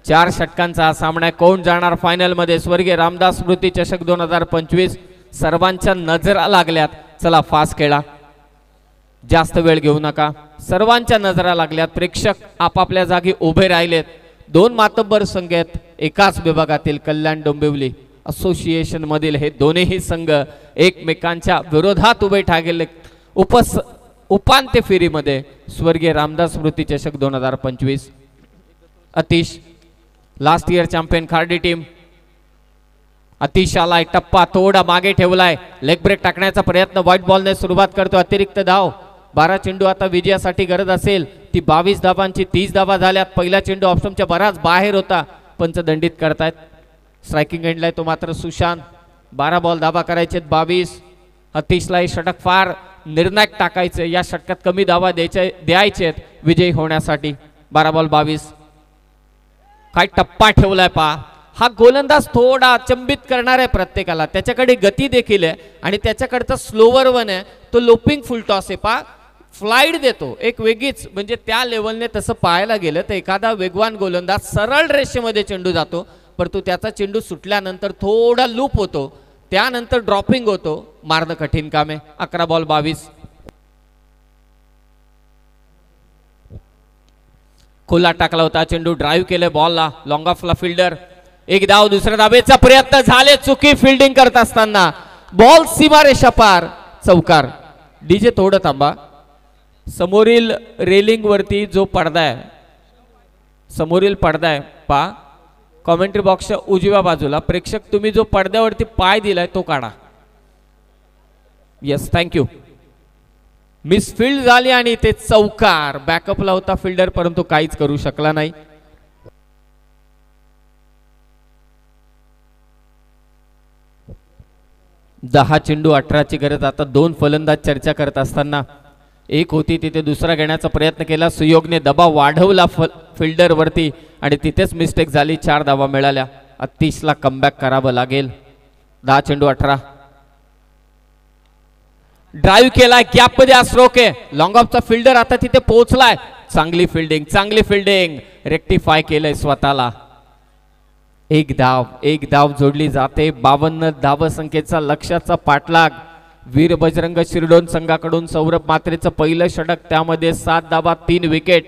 4 षटकांचा हा सामना आहे. कोण जाणार फायनलमध्ये? स्वर्गीय रामदास स्मृती चषक 2025 सर्वांच्या नजरा लागल्यात. चला फास्ट खेळा, जास्त वेळ घेऊ नका. सर्वांच्या नजरा लागल्यात. प्रेक्षक आपापल्या जागी उभे राहिलेत. 2 मातब्बर संघ आहेत एकाच विभागातील. कल्याण डोंबिवली असोसिएशन मधील हे दोन्ही संघ एकमेकांच्या विरोधात उभे ठाकले उपांत्य फेरीमध्ये. स्वर्गीय रामदास स्मृती चषक 2025. Atish last year champion Khardi team. अतिशाला एक टप्पा थोडा मागे ठेवलाय. लेग ब्रेक टाकण्याचा प्रयत्न. व्हाईट बॉलने सुरुवात करतो. अतिरिक्त धाव. 12 चेंडू आता विजयासाठी गरज असेल ती 22 धावांची. 30 धावा झाल्यात. पहिला चेंडू ऑप्शनच्या बराच बाहेर होता. पंच दंडित करतायत. स्ट्रायकिंग एंडला तो मात्र सुशांत. 12 बॉल धावा करायचे 22. अतिशला हे षटक फार निर्णायक टाकायचं. या षटकात कमी धावा द्यायचे विजयी होण्यासाठी. 12 बॉल 22. काय टप्पा ठेवलाय पा. हा गोलंदाज थोडा चंबित करणार आहे प्रत्येकाला. त्याच्याकडे गती देखील आहे आणि त्याच्याकडचा स्लोवर वन आहे तो लोपिंग फुल टॉस आहे पा. फ्लाईट देतो एक वेगळीच. म्हणजे त्या लेवलने तसं पाहायला गेलं तर एखादा वेगवान गोलंदाज सरळ रेषेमध्ये चेंडू जातो, परंतु त्याचा चेंडू सुटल्यानंतर थोडा लूप होतो, त्यानंतर ड्रॉपिंग होतो. मारणं कठीण काम आहे. 11 बॉल 22. खोला टाकला होता चेंडू. ड्राईव्ह केले बॉलला. Long ऑफला fielder. एक धाव. दुसऱ्या धावेचा प्रयत्न झाले. चुकी फिल्डिंग करत असताना बॉल सीमारेषा पार. चौकार. डीजे थोडं थांबा. समोरील रेलिंग वरती जो पडदा आहे, समोरील पडदा आहे पा, कॉमेंट्री बॉक्सच्या उजव्या बाजूला. प्रेक्षक तुम्ही जो पडद्यावरती पाय दिलाय तो काढा. Yes thank you. मिसफिल्ड झाली आणि ते चौकार. बॅकअपला होता फिल्डर परंतु काहीच करू शकला नाही. दहा चेंडू 18ची गरज. आता दोन फलंदाज चर्चा करत असताना एक होती तिथे दुसरा घेण्याचा प्रयत्न केला. सुयोगने दबाव वाढवला फिल्डर वरती आणि तिथेच मिस्टेक झाली. 4 धावा मिळाल्या. अतिशला कमबॅक करावं लागेल. 10 चेंडू 18. ड्राईव्ह केलाय गॅप मध्ये स्ट्रोक आहे. लॉंग ऑफचा फिल्डर आता तिथे पोहोचलाय. चांगली फिल्डिंग रेक्टिफाय केलंय स्वतःला. एक धाव जोडली जाते. 52 धाव संख्येचा लक्ष्याचा पाठलाग. वीर बजरंग शिरडोन संघाकडून सौरभ मात्रेचं पहिलं षटक, त्यामध्ये 7 धावा 3 विकेट.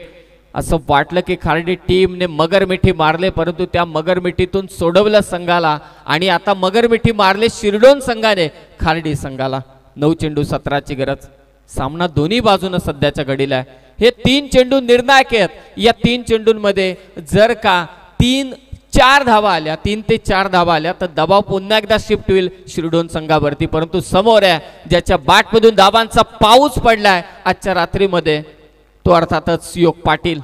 असं वाटलं की खार्डी टीमने मगरमिठी मारले परंतु त्या मगरमिठीतून सोडवलं संघाला आणि आता मगरमिठी मारले शिरडोन संघाने खार्डी संघाला. 9 चेंडू 17ची गरज. सामना दोन्ही बाजूने सध्याच्या घडीला आहे. हे 3 चेंडू निर्णायक आहेत. या 3 चेंडूंमध्ये जर का 3-4 धावा आल्या, 3 ते 4 धावा आल्या तर दबाव पुन्हा एकदा शिफ्ट होईल शिरडोन संघावरती. परंतु समोर आहे ज्याच्या बॅटमधून धावांचा पाऊस पडलाय आजच्या रात्रीमध्ये तो अर्थातच सुयोग पाटील.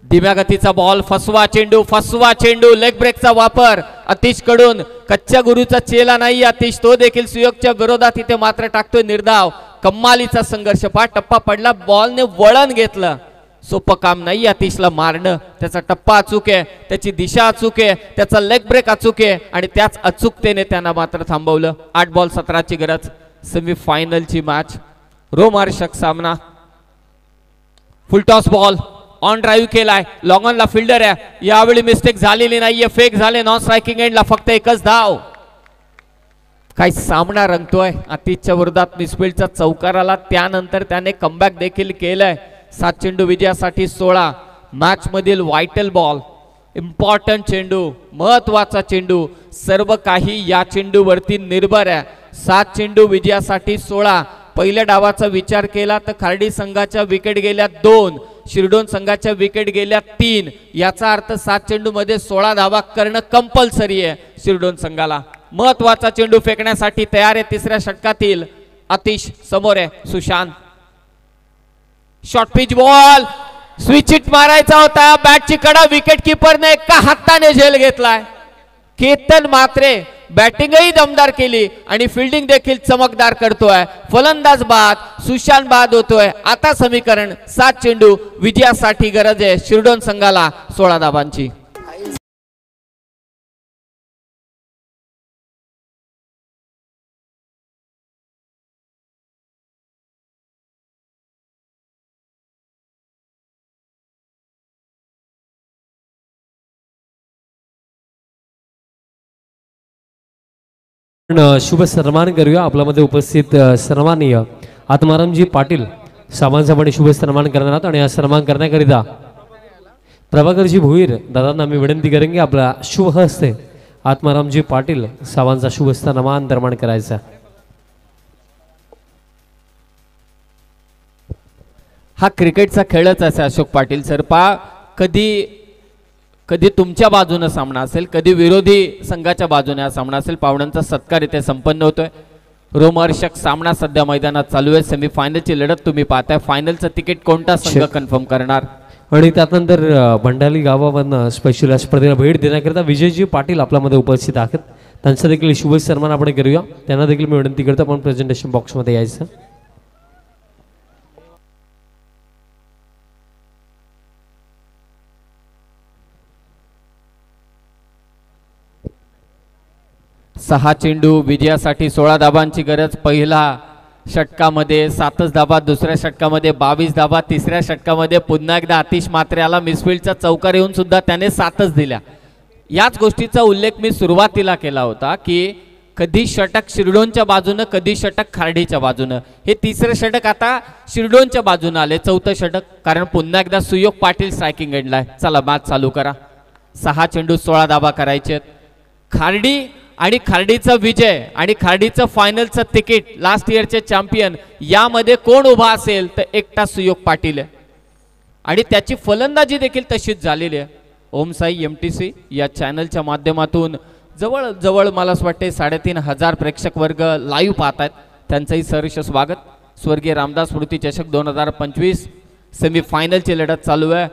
धीम्या गतीचा बॉल. फसवा चेंडू लेग ब्रेकचा वापर अतिश कडून. कच्च्या गुरुचा चेला नाही अतिश, तो देखील सुयोगच्या विरोधात इथे मात्र टाकतोय निर्धाव. कम्मालीचा संघर्ष. टप्पा पडला, बॉलने वळण घेतलं. सोपं काम नाही अतिशला मारणं. त्याचा टप्पा अचूक आहे, त्याची दिशा अचूक आहे, त्याचा लेग ब्रेक अचूक आहे आणि त्याच अचूकतेने त्यांना मात्र थांबवलं. 8 बॉल 17ची गरज. सेमीफायनलची मॅच. रोमार्शक सामना. Full toss ball. ऑन ड्राईव्ह केलाय. लॉंग ऑनला फिल्डर आहे. यावेळी मिस्टेक झालेली नाहीये. फेक झाले. नॉन स्ट्रायकिंग एंडला फक्त एकच धाव. काही सामना रंगतोय. अतिशच्या विरोधात मिसफिल्डचा चौकार आला, त्यानंतर त्याने कमबॅक देखील केलंय. 7 चेंडू विजयासाठी 16. मॅच मधील व्हायटल बॉल. इम्पॉर्टंट चेंडू, महत्वाचा चेंडू. सर्व काही या चेंडूवरती निर्भर आहे. 7 चेंडू विजयासाठी 16. पहिल्या डावाचा विचार केला तर खार्डी संघाच्या विकेट गेल्या 2, शिरडोन संघाच्या विकेट गेल्या 3. याचा अर्थ 7 चेंडू मध्ये 16 धावा करणं कंपल्सरी आहे शिरडोन संघाला. महत्वाचा चेंडू फेकण्यासाठी तयार आहे तिसऱ्या षटकातील अतिश. समोर आहे Sushant. Short pitch ball. Switch hit मारायचा होता. बॅटची कडा विकेट किपरने एका हाताने झेल घेतलाय. केतन मात्रे बॅटिंगही दमदार केली आणि फिल्डिंग देखील चमकदार करतोय. फलंदाज बाद, सुशांत बाद होतोय. आता समीकरण 7 चेंडू विजयासाठी गरज आहे शिरडोन संघाला 16 धावांची. शुभ सन्मान करूया. आपल्यामध्ये उपस्थित सन्माननीय आत्मारामजी पाटील सामान्यपणे शुभ सन्मान करणार आहात आणि हा सन्मान करण्याकरिता प्रभाकरजी भोईर दादांना आम्ही विनंती करेंगे आपला शुभ हस्ते आत्मारामजी पाटील साहेबांचा शुभ सन्मान निर्माण करायचा. हा क्रिकेटचा खेळच असे अशोक पाटील सर. कधी तुमच्या बाजूने सामना असेल, कधी विरोधी संघाच्या बाजूने हा सामना असेल. पाहुण्यांचा सत्कार इथे संपन्न होतोय. रोमहर्षक सामना सध्या मैदानात चालू आहे. सेमीफायनलची लढत तुम्ही पाहताय. फायनलचं तिकीट कोणता संघ कन्फर्म करणार आणि त्यानंतर भंडाली गावावरून स्पेशल या स्पर्धेला भेट देण्याकरिता विजयजी पाटील आपल्यामध्ये उपस्थित आहेत. त्यांचा देखील शुभ सन्मान आपण करूया. त्यांना देखील मी विनंती करतो आपण प्रेझेंटेशन बॉक्समध्ये यायचं. सहा चेंडू विजयासाठी 16 धावांची गरज. पहिला षटकामध्ये 7 धावा, दुसऱ्या षटकामध्ये 22 धावा, तिसऱ्या षटकामध्ये पुन्हा एकदा आतिश मात्रेला मिसफिल्डचा चौकार येऊन सुद्धा त्याने 7च दिल्या. याच गोष्टीचा उल्लेख मी सुरुवातीला केला होता की कधी षटक शिरडोनच्या बाजूनं, कधी षटक खार्डीच्या बाजूनं. हे तिसरं षटक आता शिरडोनच्या बाजूनं आले. 4थं षटक कारण पुन्हा एकदा सुयोग पाटील स्ट्रायकिंग एंडला आहे. चला मॅच चालू करा. 6 चेंडू 16 धावा करायचे. खार्डी आणि खार्डीचा विजय आणि खार्डीचं फायनलचं तिकीट, लास्ट इयरचे चॅम्पियन, यामध्ये कोण उभा असेल तर एकटा सुयोग पाटील आहे आणि त्याची फलंदाजी देखील तशीच झालेली आहे. ओम साई MTC या चॅनलच्या माध्यमातून जवळ जवळ मला असं वाटते 3,500 प्रेक्षक वर्ग लाईव्ह पाहतात, त्यांचंही सहर्ष स्वागत. स्वर्गीय रामदास स्मृती चषक 2025 सेमीफायनलची लढत चालू आहे.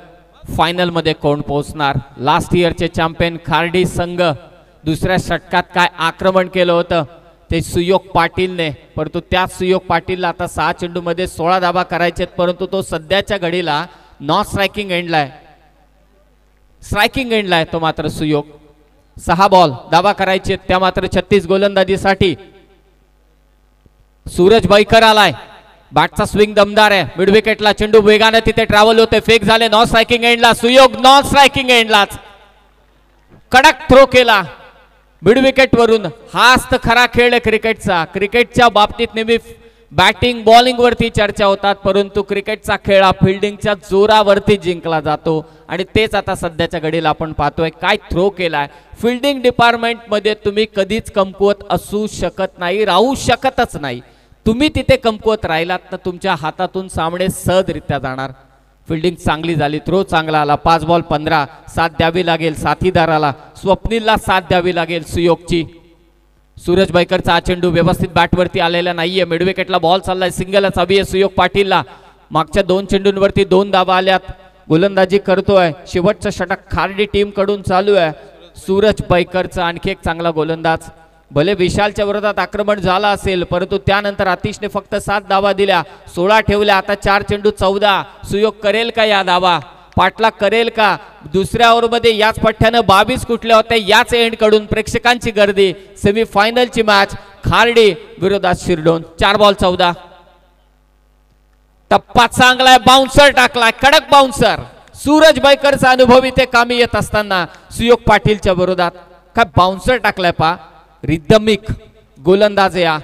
फायनलमध्ये कोण पोहोचणार? लास्ट इयरचे चॅम्पियन खार्डी संघ, दुसऱ्या षटकात काय आक्रमण केलं होतं ते सुयोग पाटीलने, परंतु त्याच सुयोग पाटीलला आता 6 चेंडूमध्ये 16 धाबा करायचे, परंतु तो सध्याच्या घडीला नॉन स्ट्रायकिंग एंडला आहे. स्ट्रायकिंग एंडला आहे तो मात्र सुयोग. 6 बॉल धाबा करायचे, त्या मात्र 36 गोलंदाजीसाठी. सूरज बैकर आलाय, बॅटचा स्विंग दमदार आहे, मिड विकेटला चेंडू वेगाने तिथे ट्रॅव्हल होते, फेक झाले. नॉन स्ट्रायकिंग एंडला सुयोग, नॉन स्ट्रायकिंग एंडलाच कडक थ्रो केला मिड विकेट वरून. हाच तर खरा खेळ आहे क्रिकेटचा. क्रिकेटच्या बाबतीत नेहमी बॅटिंग बॉलिंग वरती चर्चा होतात, परंतु क्रिकेटचा खेळ हा फिल्डिंगच्या जोरावरती जिंकला जातो आणि तेच आता सध्याच्या घडीला आपण पाहतोय. काय थ्रो केलाय. फिल्डिंग डिपार्टमेंट मध्ये तुम्ही कधीच कमकुवत असू शकत नाही, राहू शकतच नाही. तुम्ही तिथे कमकुवत राहिलात तर तुमच्या हातातून सामने सहजरित्या जाणार. फिल्डिंग चांगली झाली, थ्रो चांगला आला. 5 बॉल 15, साथ द्यावी लागेल साथीदाराला, स्वप्नीलला साथ द्यावी लागेल सुयोगची. सूरज बैकरचा चेंडू व्यवस्थित बॅटवरती आलेला नाहीये, मिड विकेटला बॉल चाललाय, सिंगलच हवी आहे सुयोग पाटीलला. मागच्या 2 चेंडूंवरती 2 धाबा आल्यात, गोलंदाजी करतोय. शेवटचं षटक खार्डी टीम कडून चालू आहे. सूरज बैकरचा आणखी एक चांगला गोलंदाज. भले विशालच्या विरोधात आक्रमण झाला असेल, परंतु त्यानंतर आतिशने फक्त 7 धावा दिल्या, 16 ठेवल्या. आता 4 चेंडू 14. सुयोग करेल का या धावा? पाटला करेल का? दुसऱ्या ओव्हरमध्ये याच पठ्ठ्यानं 22 कुठल्या होत्या, याच एंड कडून प्रेक्षकांची गर्दी. सेमीफायनलची मॅच खार्डी विरोधात शिरडोन. 4 बॉल 14. टप्पा चांगलाय, बाउन्सर टाकलाय, कडक बाउन्सर. सूरज बैकरचा अनुभव इथे कामी येत असताना सुयोग पाटीलच्या विरोधात काय बाउन्सर टाकलाय पा. रिदमिक गोलंदाज या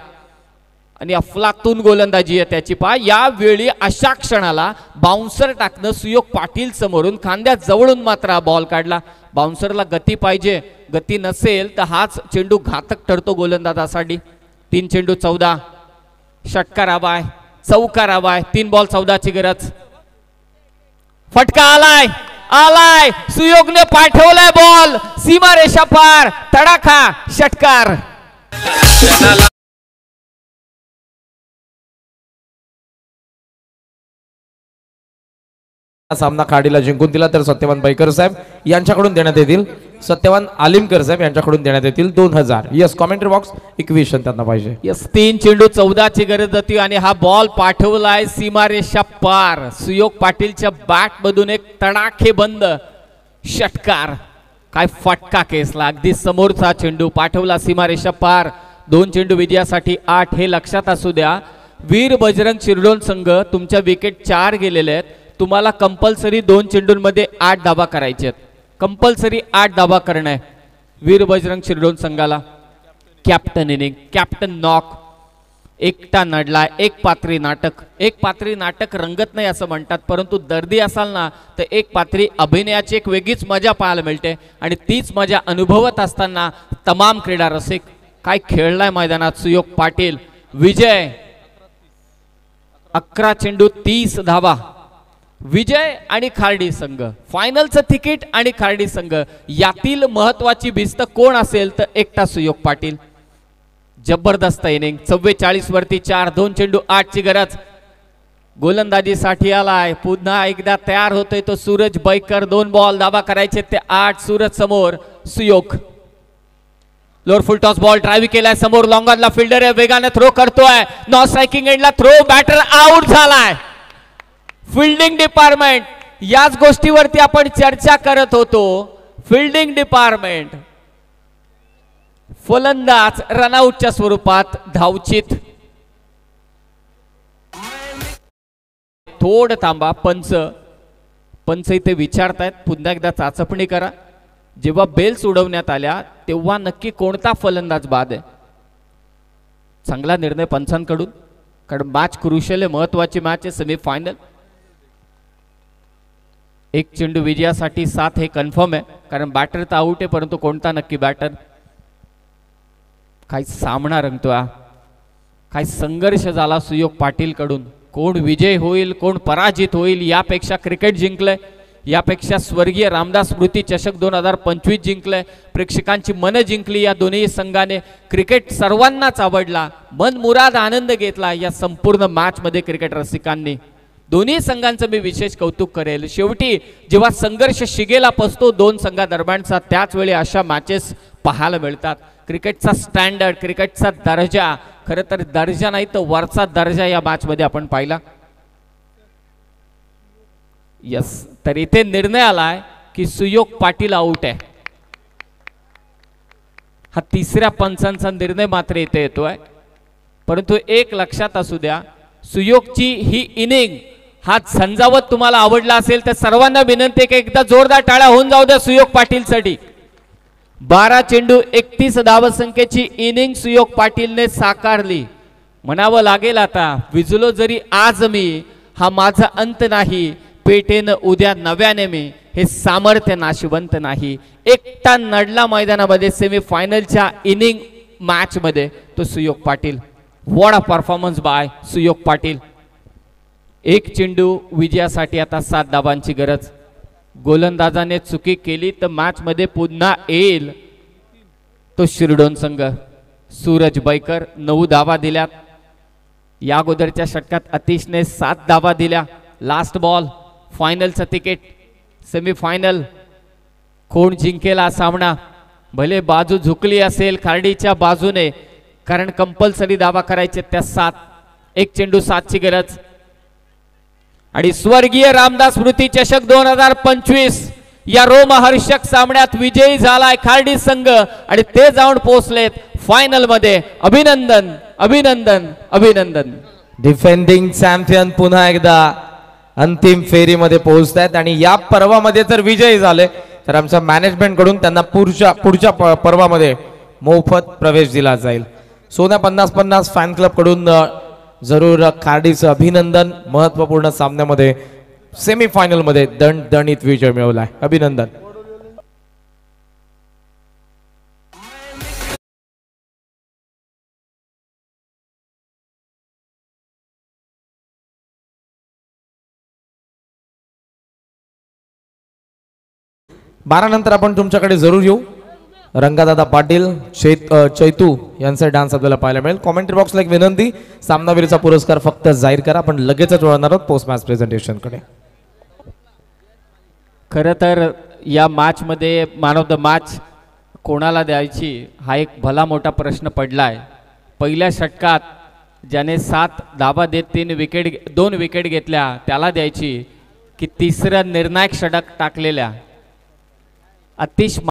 आणि अफलातून गोलंदाजी आहे त्याची पा. यावेळी अशा क्षणाला बाउन्सर टाकणं सुयोग पाटील समोरून खांद्यात जवळून मात्र हा बॉल काढला. बाउन्सरला गती पाहिजे, गती नसेल तर हाच चेंडू घातक ठरतो गोलंदाजासाठी. 3 चेंडू 14. षटकार हवाय, चौकार हवाय. 3 बॉल 14 ची गरज. फटका आलाय, आलाय. सुयोगने पाठवलाय बॉल सीमा रेषा पार, तडाखा षटकार. सामना खाडीला जिंकून दिला तर सत्यवान बैकर साहेब यांच्याकडून देण्यात येतील, सत्यवान आलिमकर साहेब यांच्याकडून देण्यात येतील 2000. यस, कॉमेंट्री बॉक्स इक्वेशन त्यांना पाहिजे. यस, 3 चेंडू 14 ची गरज होती आणि हा बॉल पाठवलाय सीमारेषा पार. सुयोग पाटीलच्या बॅट मधून एक तडाखे बंद षटकार. काय फटका केसला, अगदी समोरचा चेंडू पाठवला सीमारेषा पार. 2 चेंडू विजयासाठी 8. हे लक्षात असू द्या, वीर बजरंग शिरडोन संघ तुमच्या विकेट 4 गेलेले आहेत. तुम्हाला कंपल्सरी 2 चेंडूंमध्ये 8 धाबा करायचे आहेत. कंपल्सरी 8 धाबा करणं आहे वीर बजरंग शिरडोन संघाला. Captain inning, captain knock. एकटा नडलाय, एक पात्री नाटक. एक पात्री नाटक रंगत नाही असं म्हणतात, परंतु दर्दी असाल ना तर एक पात्री अभिनयाची एक वेगळीच मजा पाहायला मिळते आणि तीच मजा अनुभवत असताना तमाम क्रीडा रसिक काय खेळलाय मैदानात सुयोग पाटील. विजय 11 चेंडू 30 धावा. विजय आणि खार्डी संघ, फायनलचं तिकीट आणि खार्डी संघ यातील महत्वाची भिस्त कोण असेल तर एकटा सुयोग पाटील. जबरदस्त इनिंग. 44 वरती 4. 2 चेंडू 8 ची गरज. गोलंदाजीसाठी आलाय, पुन्हा एकदा तयार होतोय तो सूरज बैकर. 2 बॉल धाबा करायचे ते 8. सूरज समोर, Suyog lower full toss ball drive केलाय समोर. लॉंगॉनला फिल्डर आहे, वेगाने थ्रो करतोय. नॉन स्ट्रायकिंग एंडला थ्रो, बॅटर आउट झालाय. फिल्डिंग डिपार्टमेंट, याच गोष्टीवरती आपण चर्चा करत होतो. फिल्डिंग डिपार्टमेंट, फलंदाज रनआउटच्या स्वरूपात धावचित. थोड थांबा, पंच इथे विचारतायत, पुन्हा एकदा चाचपणी करा. जेव्हा बेल्स उडवण्यात आल्या तेव्हा नक्की कोणता फलंदाज बाद आहे? चांगला निर्णय पंचांकडून, कारण मॅच क्रुशियल आहे, महत्वाची मॅच आहे, सेमीफायनल. 1 चेंडू विजयासाठी 7 हे कन्फर्म आहे, कारण बॅटर तर आउट आहे, परंतु कोणता नक्की बॅटर? काय सामना रंगतोय, काय संघर्ष झाला सुयोग पाटील कडून. कोण विजय होईल, कोण पराजित होईल, यापेक्षा क्रिकेट जिंकलंय यापेक्षा स्वर्गीय रामदास स्मृती चषक 2025 जिंकलंय, प्रेक्षकांची मनं जिंकली या दोन्ही संघाने. क्रिकेट सर्वांनाच आवडला, मनमुराद आनंद घेतला या संपूर्ण मॅच मध्ये क्रिकेट रसिकांनी. दोन्ही संघांचं मी विशेष कौतुक करेल. शेवटी जेव्हा संघर्ष शिगेला पोचतो दोन संघादरम्यानचा, त्याच वेळी अशा मॅचेस पाहायला मिळतात. क्रिकेटचा स्टँडर्ड, क्रिकेटचा दर्जा, खरं तर दर्जा नाही तर वरचा दर्जा या मॅच मध्ये आपण पाहिला. यस, तर इथे निर्णय आलाय की सुयोग पाटील आउट आहे. हा तिसऱ्या पंचांचा निर्णय मात्र इथे येतोय. परंतु एक लक्षात असू द्या, सुयोगची ही इनिंग हा झंझावत तुम्हाला आवडला असेल तर सर्वांना विनंती आहे की एकदा जोरदार टाळ्या होऊन जाऊ द्या सुयोग पाटीलसाठी. 12 चेंडू 31 धावसंख्येची इनिंग सुयोग पाटीलने साकारली. म्हणावं लागेल आता, विजलो जरी आज मी, हा माझा अंत नाही, पेटेन उद्या नव्याने मी, हे सामर्थ्य नाशिवंत नाही. एकटा नडला मैदानामध्ये सेमीफायनलच्या इनिंग मॅच मध्ये तो Suyog Patil. What a performance by Suyog Patil. एक चेंडू विजयासाठी आता 7 धावांची गरज. गोलंदाजाने चुकी केली तर मॅच मध्ये पुन्हा येईल तो शिरडोन संघ. सूरज बैकर 9 धावा दिल्यात. या अगोदरच्या षटकात अतिशने 7 धावा दिल्या. लास्ट बॉल, फायनलचं तिकीट, सेमीफायनल. कोण जिंकेल हा सामना? भले बाजू झुकली असेल खार्डीच्या बाजूने, कारण कंपल्सरी धावा करायचे त्या 7. एक चेंडू 7ची गरज. आणि स्वर्गीय रामदास स्मृती चषक 2025 या रोमहर्षक सामन्यात विजयी झालाय खार्डी संघ आणि ते जाऊन पोहोचलेत फायनल मध्ये. अभिनंदन, अभिनंदन, अभिनंदन. डिफेंडिंग चॅम्पियन पुन्हा एकदा अंतिम फेरीमध्ये पोहोचतायत आणि या पर्वामध्ये जर विजयी झाले तर आमच्या मॅनेजमेंट कडून त्यांना पुढच्या पर्वामध्ये मोफत प्रवेश दिला जाईल. सोन्या 50-50 फॅन क्लब कडून जरूर खार्डीचं अभिनंदन. महत्वपूर्ण सामन्यामध्ये सेमीफायनल मध्ये दणदणीत विजय मिळवलाय. अभिनंदन. बारा नंतर आपण तुमच्याकडे जरूर येऊ. रंगादादा पाटील, चैतू यांचा डान्स आपल्याला पाहायला मिळेल. कॉमेंट्री बॉक्सला एक विनंती, सामनावीरचा पुरस्कार फक्त जाहीर करा. आपण लगेचच वळणार आहोत पोस्ट मॅच प्रेझेंटेशन कडे. खरं तर या मॅच मध्ये मॅन ऑफ द मॅच कोणाला द्यायची हा एक भला मोठा प्रश्न पडलाय. पहिल्या षटकात ज्याने 7 धावा देत 2 विकेट घेतल्या त्याला द्यायची, की तिसऱ्या निर्णायक षटक टाकलेल्या अतिश